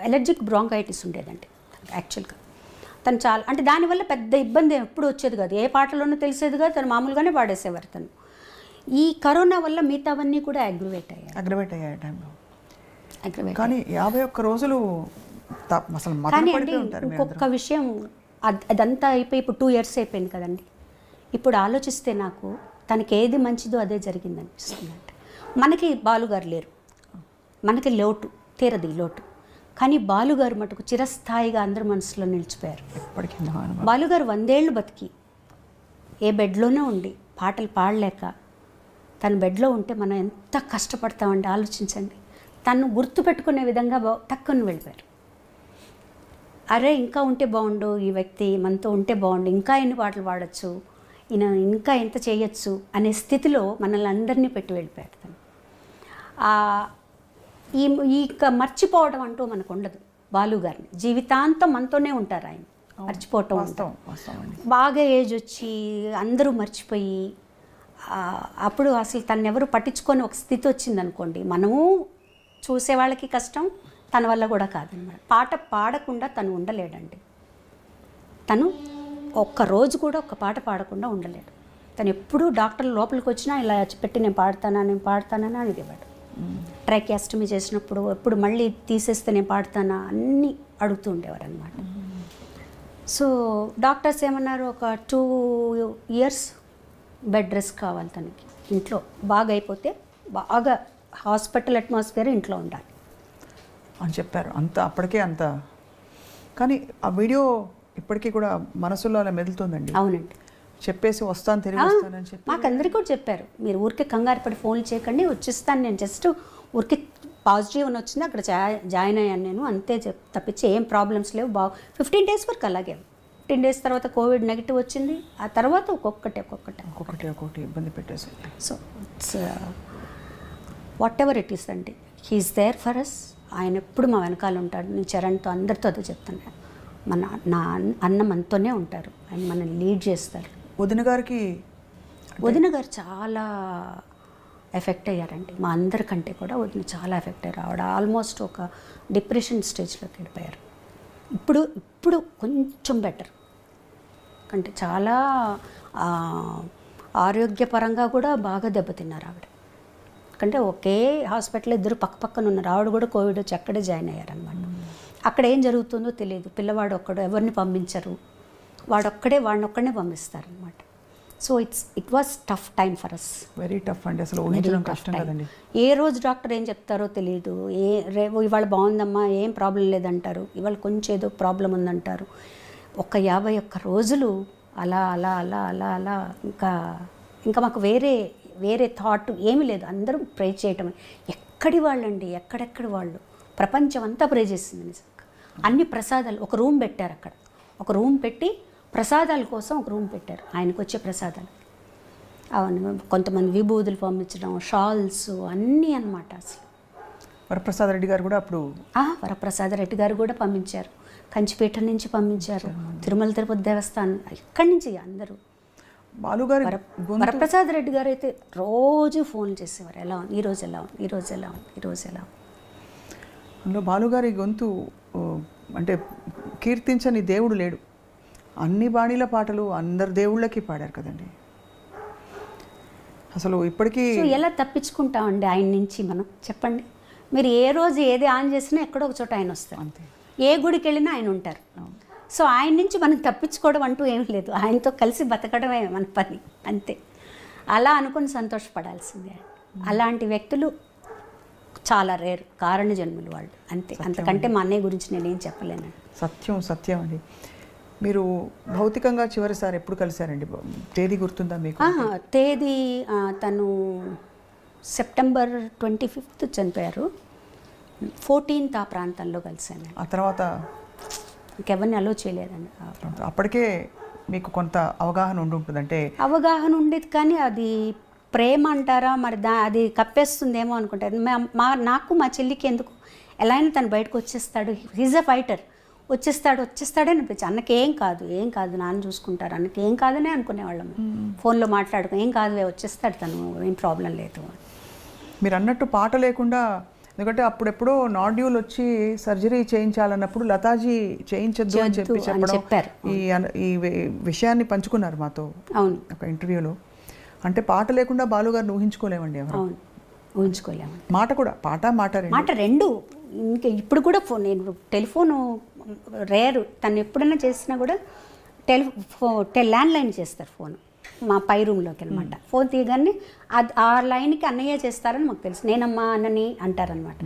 Speaker 2: ఎలర్జిక్ బ్రాంకైటిస్ ఉండేదండి యాక్చువల్గా. తను చాలా అంటే దానివల్ల పెద్ద ఇబ్బంది ఎప్పుడు వచ్చేది కాదు, ఏ పాటలోనూ తెలిసేది కాదు, తను మామూలుగానే పాడేసేవారు. తను ఈ కరోనా వల్ల మిగతావన్నీ కూడా అగ్రివేట్ అయ్యాయి
Speaker 1: టైంలో. కానీ 51 రోజులు అసలు
Speaker 2: కానీ అండి ఇంకొక విషయం, అదంతా అయిపోయి ఇప్పుడు 2 years అయిపోయింది కదండి. ఇప్పుడు ఆలోచిస్తే నాకు తనకి ఏది మంచిదో అదే జరిగింది అనిపిస్తుంది. అంటే మనకి బాలుగారు లేరు, మనకి లోటు తీరది లోటు, కానీ బాలుగారు మటుకు చిరస్థాయిగా అందరి మనసులో నిలిచిపోయారు. బాలుగారు 100 ఏళ్ళు బతికి ఏ బెడ్లోనే ఉండి పాటలు పాడలేక తన బెడ్లో ఉంటే మనం ఎంత కష్టపడతామండి ఆలోచించండి. తను గుర్తుపెట్టుకునే విధంగా తక్కువ వెళ్ళిపోయారు. అరే ఇంకా ఉంటే బాగుండు, ఈ వ్యక్తి మనతో ఉంటే బాగుండు, ఇంకా ఎన్ని పాటలు పాడచ్చు, ఈయన ఇంకా ఎంత చేయొచ్చు అనే స్థితిలో మనల్ని అందరినీ పెట్టి వెళ్ళిపోయారు తను. ఈ మర్చిపోవడం అంటూ మనకు ఉండదు. బాలుగారిని జీవితాంతం మనతోనే ఉంటారు, ఆయన మర్చిపోవటం బాగా ఏజ్ వచ్చి అందరూ మర్చిపోయి అప్పుడు అసలు తను ఎవరు పట్టించుకొని ఒక స్థితి వచ్చిందనుకోండి, మనము చూసే వాళ్ళకి కష్టం, తన వల్ల కూడా కాదన్నమాట. పాట పాడకుండా తను ఉండలేడండి. తను ఒక్కరోజు కూడా ఒక పాట పాడకుండా ఉండలేడు. తను ఎప్పుడూ డాక్టర్లు లోపలికి వచ్చినా ఇలా పెట్టి నేను పాడతానని అనేవాడు. ట్రైకాస్టమీ చేసినప్పుడు ఎప్పుడు మళ్ళీ తీసేస్తే నేను పాడతానా అన్నీ అడుగుతూ ఉండేవారు అనమాట. సో డాక్టర్స్ ఏమన్నారు, ఒక 2 years బెడ్ రెస్ట్ కావాలి తనకి, ఇంట్లో బాగా అయిపోతే బాగా హాస్పిటల్ అట్మాస్ఫియర్ ఇంట్లో ఉండాలి
Speaker 1: అని చెప్పారు. అప్పటికే అంత. కానీ ఆ వీడియో ఇప్పటికీ కూడా మనసులో అలా మెదులుతుందండి.
Speaker 2: అవునండి,
Speaker 1: చెప్పేసి వస్తాను తిరిగి వస్తానని చెప్పి
Speaker 2: మాకు అందరికీ కూడా చెప్పారు, మీరు ఊరికే కంగారు పడి ఫోన్లు చేయకండి, వచ్చేస్తాను, నేను జస్ట్ ఊరికే పాజిటివ్ అని వచ్చింది, అక్కడ జాయిన్ అయ్యాను నేను, అంతే తప్పించి ఏం ప్రాబ్లమ్స్ లేవు. 15 days వరకు అలాగే. 15 days తర్వాత కోవిడ్ నెగిటివ్ వచ్చింది. ఆ తర్వాత ఒక్కొక్కటి
Speaker 1: ఇబ్బంది పెట్టేసింది.
Speaker 2: So it's what ever it is అండి, హీఈస్ దేర్ ఫర్ అస్. ఆయన ఎప్పుడు మా వెనకాల ఉంటాడు. నేను చరణ్తో అందరితో అదే చెప్తాను, నా అన్న మనతోనే ఉంటారు, ఆయన మనల్ని లీడ్ చేస్తారు. వదిన గారు చాలా ఎఫెక్ట్ అయ్యారండి, మా అందరికంటే కూడా వదిన చాలా ఎఫెక్ట్ అయ్యారు. ఆవిడ ఆల్మోస్ట్ ఒక డిప్రెషన్ స్టేజ్లోకి వెళ్ళిపోయారు. ఇప్పుడు కొంచెం బెటర్, అంటే చాలా ఆరోగ్యపరంగా కూడా బాగా దెబ్బతిన్నారు ఆవిడ. అంటే ఒకే హాస్పిటల్ ఇద్దరు పక్కన ఉన్నారు. ఆవిడ కూడా కోవిడ్ వచ్చి అక్కడే జాయిన్ అయ్యారనమాట. అక్కడ ఏం జరుగుతుందో తెలియదు. పిల్లవాడు ఒక్కడు, ఎవరిని పంపించరు, వాడిని ఒక్కడనే పంపిస్తారనమాట. So it was tough time for us,
Speaker 1: very tough అండి. అసలు ఊహించడం కష్టం కదండి.
Speaker 2: ఏ రోజు డాక్టర్ ఏం చెప్తారో తెలియదు. ఇవాళ బాగుందమ్మా, ఏం ప్రాబ్లం లేదంటారు, ఇవాళ కొంచెం ఏదో ప్రాబ్లం ఉందంటారు. ఒక 51 రోజులు అలా అలా అలా అలా అలా ఇంకా మాకు వేరే థాట్ ఏమీ లేదు. అందరూ ప్రే చేయటమే. ఎక్కడి వాళ్ళండి, ఎక్కడెక్కడి వాళ్ళు, ప్రపంచం అంతా ప్రే చేసింది నిజంగా. అన్ని ప్రసాదాలు, ఒక రూమ్ పెట్టారు అక్కడ, ఒక రూమ్ పెట్టి ప్రసాదాల కోసం ఒక రూమ్ పెట్టారు, ఆయనకు వచ్చే ప్రసాదాలు. అవన్నీ కొంతమంది విభూతులు పంపించడం, షాల్స్ అన్నీ అన్నమాట. అసలు
Speaker 1: వరప్రసాదరెడ్డి గారు కూడా అప్పుడు
Speaker 2: వరప్రసాదరెడ్డి గారు కూడా పంపించారు, కంచిపేట నుంచి పంపించారు, తిరుమల తిరుపతి దేవస్థానం, ఇక్కడి నుంచి అందరూ.
Speaker 1: బాలుగారు
Speaker 2: వరప్రసాదరెడ్డి గారు అయితే రోజు ఫోన్ చేసేవారు, ఎలా ఉంది ఈరోజు, ఎలా ఉంది ఈరోజు, ఎలా ఉంది ఈరోజు, ఎలా ఉంది.
Speaker 1: అందులో బాలుగారి గొంతు అంటే కీర్తించని దేవుడు లేడు. అన్ని బాణీల పాటలు అందరు దేవుళ్ళకి పాడారు కదండి. అసలు ఇప్పటికీ
Speaker 2: ఎలా తప్పించుకుంటామండి ఆయన నుంచి మనం, చెప్పండి. మీరు ఏ రోజు ఏది ఆన్ చేసినా ఎక్కడో ఒక చోట ఆయన వస్తారు,
Speaker 1: అంతే.
Speaker 2: ఏ గుడికి వెళ్ళినా ఆయన ఉంటారు. సో ఆయన నుంచి మనం తప్పించుకోవడం అంటూ ఏం లేదు, ఆయనతో కలిసి బతకడమే మన పని, అంతే. అలా అనుకుని సంతోషపడాల్సిందే. అలాంటి వ్యక్తులు చాలా రేరు, కారణ జన్ములు వాళ్ళు, అంతే. అంతకంటే మా అన్నయ్య గురించి నేనేం చెప్పలేనండి.
Speaker 1: సత్యం అండి. మీరు భౌతికంగా చివరిసారి ఎప్పుడు కలిశారండి? తేదీ గుర్తుందా మీకు?
Speaker 2: తేదీ తను September 25th చనిపోయారు. 14th ఆ ప్రాంతంలో కలిశాను.
Speaker 1: ఆ తర్వాత
Speaker 2: ఇంకెవరిని అలో చేయలేదండి.
Speaker 1: అప్పటికే మీకు కొంత అవగాహన ఉండుంటుంది, అంటే
Speaker 2: అవగాహన ఉండేది, కానీ అది ప్రేమ అంటారా మరి, అది కప్పేస్తుందేమో అనుకుంటారు. నాకు మా చెల్లికి ఎందుకు, ఎలా అయినా తను బయటకు వచ్చేస్తాడు, హీజ్ అ ఫైటర్, వచ్చేస్తాడే అనిపించి, అన్నకేం కాదు నాన్న చూసుకుంటారు, అన్నకేం కాదనే అనుకునేవాళ్ళము. ఫోన్లో మాట్లాడుకో, ఏం కాదు వచ్చేస్తాడు తను, ఏం ప్రాబ్లం లేదు.
Speaker 1: మీరు అన్నట్టు పాట లేకుండా, ఎందుకంటే అప్పుడెప్పుడో నాడ్యూల్ వచ్చి సర్జరీ చేయించాలన్నప్పుడు లతాజీ చేయించద్దు అని చెప్పారు. ఈ విషయాన్ని పంచుకున్నారు మాతో ఒక ఇంటర్వ్యూలో. అంటే పాట లేకుండా బాలుగారిని ఊహించుకోలేమండి ఎవరు.
Speaker 2: ఊహించుకోలేము.
Speaker 1: మాట
Speaker 2: రెండు. ఇంకా ఇప్పుడు కూడా నేను టెలిఫోను రేరు, తను ఎప్పుడైనా చేసినా కూడా ల్యాండ్ లైన్ చేస్తారు ఫోన్, మా పై రూమ్లోకి అనమాట. ఫోన్ తీయగానే ఆ లైన్కి అన్నయ్య చేస్తారని మాకు తెలుసు, నేనమ్మా అన్నని అంటారనమాట.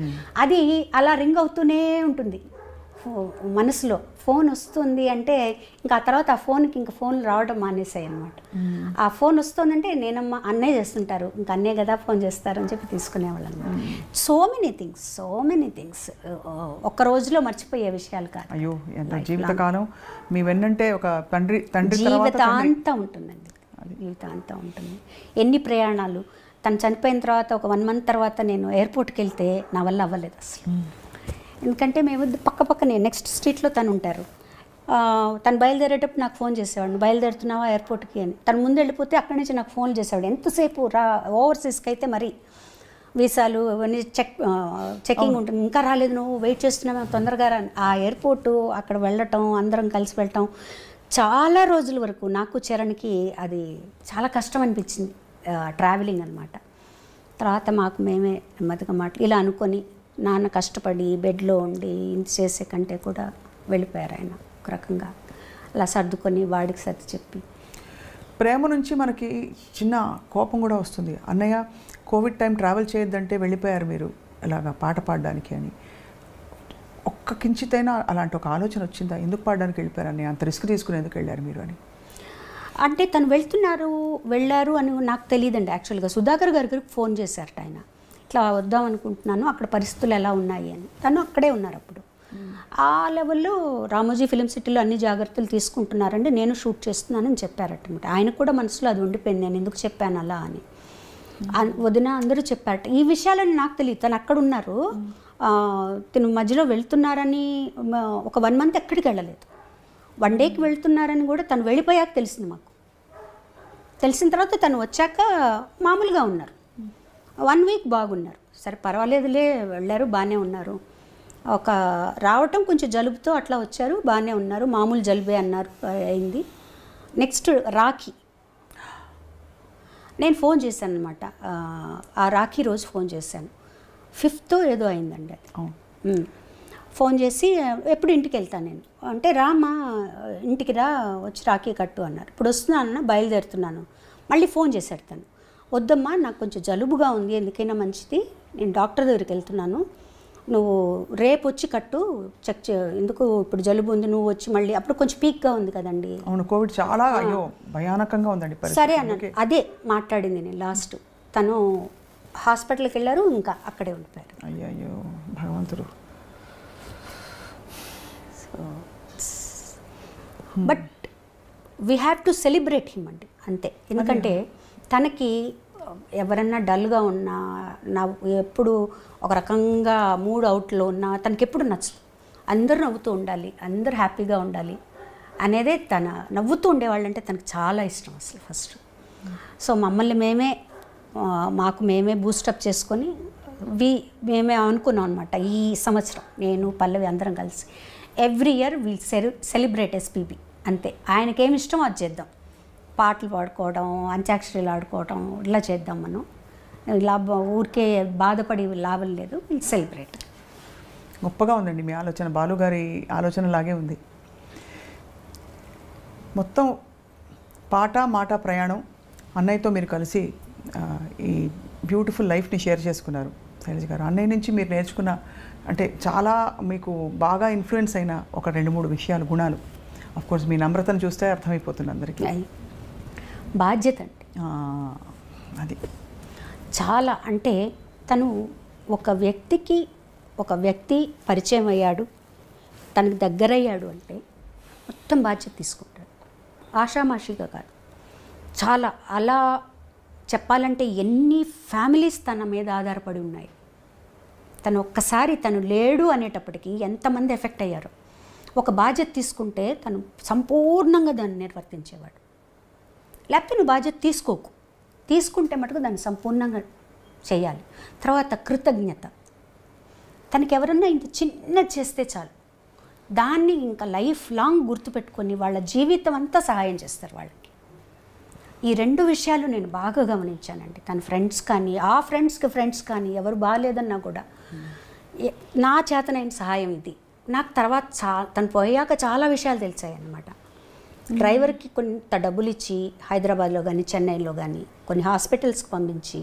Speaker 2: అది అలా రింగ్ అవుతూనే ఉంటుంది మనసులో. ఫోన్ వస్తుంది అంటే ఇంకా ఆ తర్వాత ఆ ఫోన్కి ఇంకా ఫోన్లు రావడం మానేసాయి అనమాట. ఆ ఫోన్ వస్తుందంటే నేనమ్మా అన్నయ్య చేస్తుంటారు, ఇంకా అన్నయ్య కదా ఫోన్ చేస్తారు అని చెప్పి తీసుకునేవాళ్ళం. సో మెనీ థింగ్స్ ఒక్క రోజులో మర్చిపోయే విషయాలు కాదు.
Speaker 1: అయ్యో, ఎంత జీవితకాలం మీ వెన్నంటే ఒక తండ్రి
Speaker 2: జీవితాంతం ఉంటుందండి, జీవితాంతం ఉంటుంది. ఎన్ని ప్రయాణాలు. తను చనిపోయిన తర్వాత ఒక 1 month తర్వాత నేను ఎయిర్పోర్ట్కి వెళ్తే నా వల్ల అవ్వలేదు అసలు. ఎందుకంటే మేము పక్కనే నెక్స్ట్ స్ట్రీట్లో తను ఉంటారు. తను బయలుదేరేటప్పుడు నాకు ఫోన్ చేసేవాడు, బయలుదేరుతున్నావా ఎయిర్పోర్ట్కి అని. తను ముందు వెళ్ళిపోతే అక్కడి నుంచి నాకు ఫోన్లు చేసేవాడు. ఎంతసేపు ఓవర్సీస్కి అయితే మరి వీసాలు అవన్నీ చెకింగ్ ఉంటుంది, ఇంకా రాలేదు, నువ్వు వెయిట్ చేస్తున్నావు, తొందరగా రా. ఆ ఎయిర్పోర్టు అక్కడ వెళ్ళటం, అందరం కలిసి వెళ్ళటం, చాలా రోజుల వరకు నాకు చరణ్కి అది చాలా కష్టం అనిపించింది, ట్రావెలింగ్ అనమాట. తర్వాత మాకు మేమే నెమ్మదిగా ఇలా అనుకొని, నాన్న కష్టపడి బెడ్లో ఉండి ఇంత చేసే కంటే కూడా వెళ్ళిపోయారు ఆయన ఒక రకంగా. అలా సర్దుకొని వాడికి సర్ది చెప్పి.
Speaker 1: ప్రేమ నుంచి మనకి చిన్న కోపం కూడా వస్తుంది. అన్నయ్య కోవిడ్ టైం ట్రావెల్ చేయొద్దంటే వెళ్ళిపోయారు మీరు ఇలాగా పాట పాడడానికి అని. ఒక్క కించితైనా అలాంటి ఒక ఆలోచన వచ్చిందా, ఎందుకు పాడడానికి వెళ్ళిపోయారు అన్నయ్య, అంత రిస్క్ తీసుకుని ఎందుకు వెళ్ళారు మీరు అని?
Speaker 2: అంటే తను వెళ్ళారు అని నాకు తెలియదండి. యాక్చువల్గా సుధాకర్ గారికి ఫోన్ చేశారట ఆయన, ఇట్లా వద్దాం అనుకుంటున్నాను, అక్కడ పరిస్థితులు ఎలా ఉన్నాయి అని. తను అక్కడే ఉన్నారు అప్పుడు. ఆ లెవెల్లో రామోజీ ఫిలిం సిటీలో అన్ని జాగ్రత్తలు తీసుకుంటున్నారండి, నేను షూట్ చేస్తున్నానని చెప్పారటమాట. ఆయనకు కూడా మనసులో అది ఉండిపోయింది, నేను ఎందుకు చెప్పాను అలా అని. వదిన అందరూ చెప్పారట. ఈ విషయాలని నాకు తెలియదు, తను అక్కడ ఉన్నారు, తను మధ్యలో వెళ్తున్నారని ఒక 1 month ఎక్కడికి వెళ్ళలేదు. 1 dayకి వెళ్తున్నారని కూడా తను వెళ్ళిపోయాక తెలిసింది మాకు. తెలిసిన తర్వాత తను వచ్చాక మామూలుగా ఉన్నారు, 1 week బాగున్నారు. సరే పర్వాలేదులే, వెళ్ళారు, బాగానే ఉన్నారు. ఒక రావటం కొంచెం జలుబుతో అట్లా వచ్చారు, బాగానే ఉన్నారు, మామూలు జలుబే అన్నారు, అయింది. నెక్స్ట్ రాఖీ, నేను ఫోన్ చేశాను అనమాట. ఆ రాఖీ రోజు ఫోన్ చేశాను, 5th ఏదో అయిందండి అది. ఫోన్ చేసి ఎప్పుడు ఇంటికి వెళ్తాను నేను అంటే, రామా ఇంటికి రా, వచ్చి రాఖీ కట్టు అన్నారు. ఇప్పుడు వస్తున్నానన్న, బయలుదేరుతున్నాను. మళ్ళీ ఫోన్ చేశాడు తను, వద్దమ్మా నాకు కొంచెం జలుబుగా ఉంది, ఎందుకైనా మంచిది, నేను డాక్టర్ దగ్గరికి వెళ్తున్నాను, నువ్వు రేపు వచ్చి కట్టు, చెక్ ఎందుకు ఇప్పుడు జలుబు ఉంది, నువ్వు వచ్చి మళ్ళీ అప్పుడు కొంచెం పీక్గా ఉంది కదండి.
Speaker 1: అవును, కోవిడ్ చాలా అయ్యో భయానకంగా ఉందండి.
Speaker 2: సరే అన్న, అదే మాట్లాడింది నేను లాస్ట్. తను హాస్పిటల్కి వెళ్ళారు, ఇంకా అక్కడే ఉండిపోయారు.
Speaker 1: అయ్యో భగవంతుడు.
Speaker 2: So but we have to celebrate him అండి, అంతే. ఎందుకంటే తనకి ఎవరన్నా డల్గా ఉన్నా, నా ఎప్పుడు ఒక రకంగా మూడ్ అవుట్లో ఉన్నా తనకి ఎప్పుడు నచ్చదు. అందరూ నవ్వుతూ ఉండాలి, అందరూ హ్యాపీగా ఉండాలి అనేదే తన. నవ్వుతూ ఉండేవాళ్ళంటే తనకు చాలా ఇష్టం అసలు ఫస్ట్. సో మమ్మల్ని మాకు మేమే బూస్టప్ చేసుకొని మేమే అనుకున్నాం అనమాట. ఈ సంవత్సరం నేను పల్లవి అందరం కలిసి every year will celebrate SPB, అంతే. ఆయనకేమి ఇష్టం అది చేద్దాం, పాటలు పాడుకోవడం, అంత్యాక్షరీలు ఆడుకోవడం, ఇలా చేద్దాం మనం. ఇలా ఊరికే బాధపడి లాభం లేదు, విల్ సెలబ్రేట్.
Speaker 1: గొప్పగా ఉందండి మీ ఆలోచన, బాలుగారి ఆలోచనలాగే ఉంది. మొత్తం పాట మాట ప్రయాణం, అన్నయ్యతో మీరు కలిసి ఈ బ్యూటిఫుల్ లైఫ్ని షేర్ చేసుకున్నారు శైలజ గారు. అన్నయ్య నుంచి మీరు నేర్చుకున్న, అంటే చాలా మీకు బాగా ఇన్ఫ్లుయెన్స్ అయిన ఒక 2-3 విషయాలు, గుణాలు. అఫ్కోర్స్ మీ నమ్రతను చూస్తే అర్థమైపోతుంది అందరికీ.
Speaker 2: బాధ్యత అండి
Speaker 1: అది
Speaker 2: చాలా. అంటే తను ఒక వ్యక్తి పరిచయం అయ్యాడు, తనకు దగ్గరయ్యాడు అంటే మొత్తం బాధ్యత తీసుకుంటాడు, ఆషామాషిగా కాదు. చాలా అలా చెప్పాలంటే ఎన్ని ఫ్యామిలీస్ తన మీద ఆధారపడి ఉన్నాయి. తను ఒక్కసారి తను లేడు అనేటప్పటికీ ఎంతమంది ఎఫెక్ట్ అయ్యారో. ఒక బాధ్యత తీసుకుంటే తను సంపూర్ణంగా దాన్ని నిర్వర్తించేవాడు. లేకపోతే నువ్వు బాధ్యత తీసుకుంటే మటుకు దాన్ని సంపూర్ణంగా చేయాలి. తర్వాత కృతజ్ఞత, తనకి ఎవరన్నా ఇంత చిన్నది చేస్తే చాలు, దాన్ని ఇంకా లైఫ్ లాంగ్ గుర్తుపెట్టుకొని వాళ్ళ జీవితం అంతా సహాయం చేస్తారు వాళ్ళకి. ఈ 2 విషయాలు నేను బాగా గమనించానండి. తన ఫ్రెండ్స్ కానీ, ఆ ఫ్రెండ్స్ కానీ ఎవరు బాగాలేదన్నా కూడా నా చేతనైన సహాయం ఇది. నాకు తర్వాత తను పోయాక చాలా విషయాలు తెలిసాయి అన్నమాట. డ్రైవర్కి కొంత డబ్బులు ఇచ్చి హైదరాబాద్లో కానీ చెన్నైలో కానీ కొన్ని హాస్పిటల్స్కి పంపించి,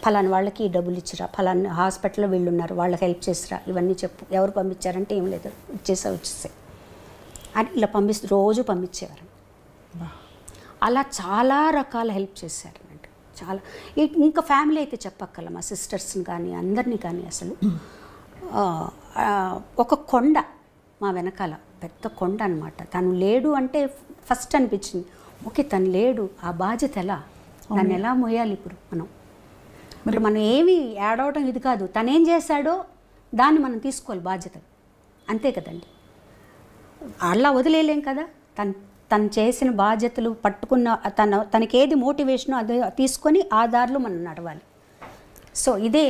Speaker 2: ఫలానా వాళ్ళకి డబ్బులు ఇచ్చిరా, ఫలానా హాస్పిటల్లో వీళ్ళు ఉన్నారు వాళ్ళకి హెల్ప్ చేసిరా, ఇవన్నీ చెప్పు. ఎవరు పంపించారంటే ఏం లేదు, వచ్చేసాయి అని ఇలా రోజు పంపించేవారు. అలా చాలా రకాల హెల్ప్ చేశారన్నట్టు. చాలా ఇంకా ఫ్యామిలీ అయితే చెప్పక్కల, మా సిస్టర్స్ని కానీ అందరినీ కానీ. అసలు ఒక కొండ మా వెనకాల, పెద్ద కొండ అనమాట. తను లేడు అంటే ఫస్ట్ అనిపించింది, ఓకే తను లేడు, ఆ బాధ్యత ఎలా, దాన్ని ఎలా మోయాలి ఇప్పుడు మనం ఏమి యాడ్ అవడం ఇది కాదు, తనేం చేశాడో దాన్ని మనం తీసుకోవాలి బాధ్యత, అంతే కదండి. అలా వదిలేయలేం కదా. తను చేసిన బాధ్యతలు పట్టుకున్న తనకేది మోటివేషనో అదే తీసుకొని ఆ దారిలో మనం నడవాలి. సో ఇదే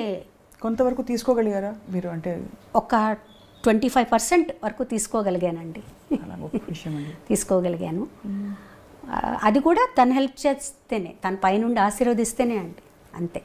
Speaker 1: కొంతవరకు తీసుకోగలిగారా మీరు? అంటే
Speaker 2: ఒక 25% వరకు తీసుకోగలిగానండి. తీసుకోగలిగాను. అది కూడా తను హెల్ప్ చేస్తేనే, తన పైనుండి ఆశీర్వదిస్తేనే అండి, అంతే.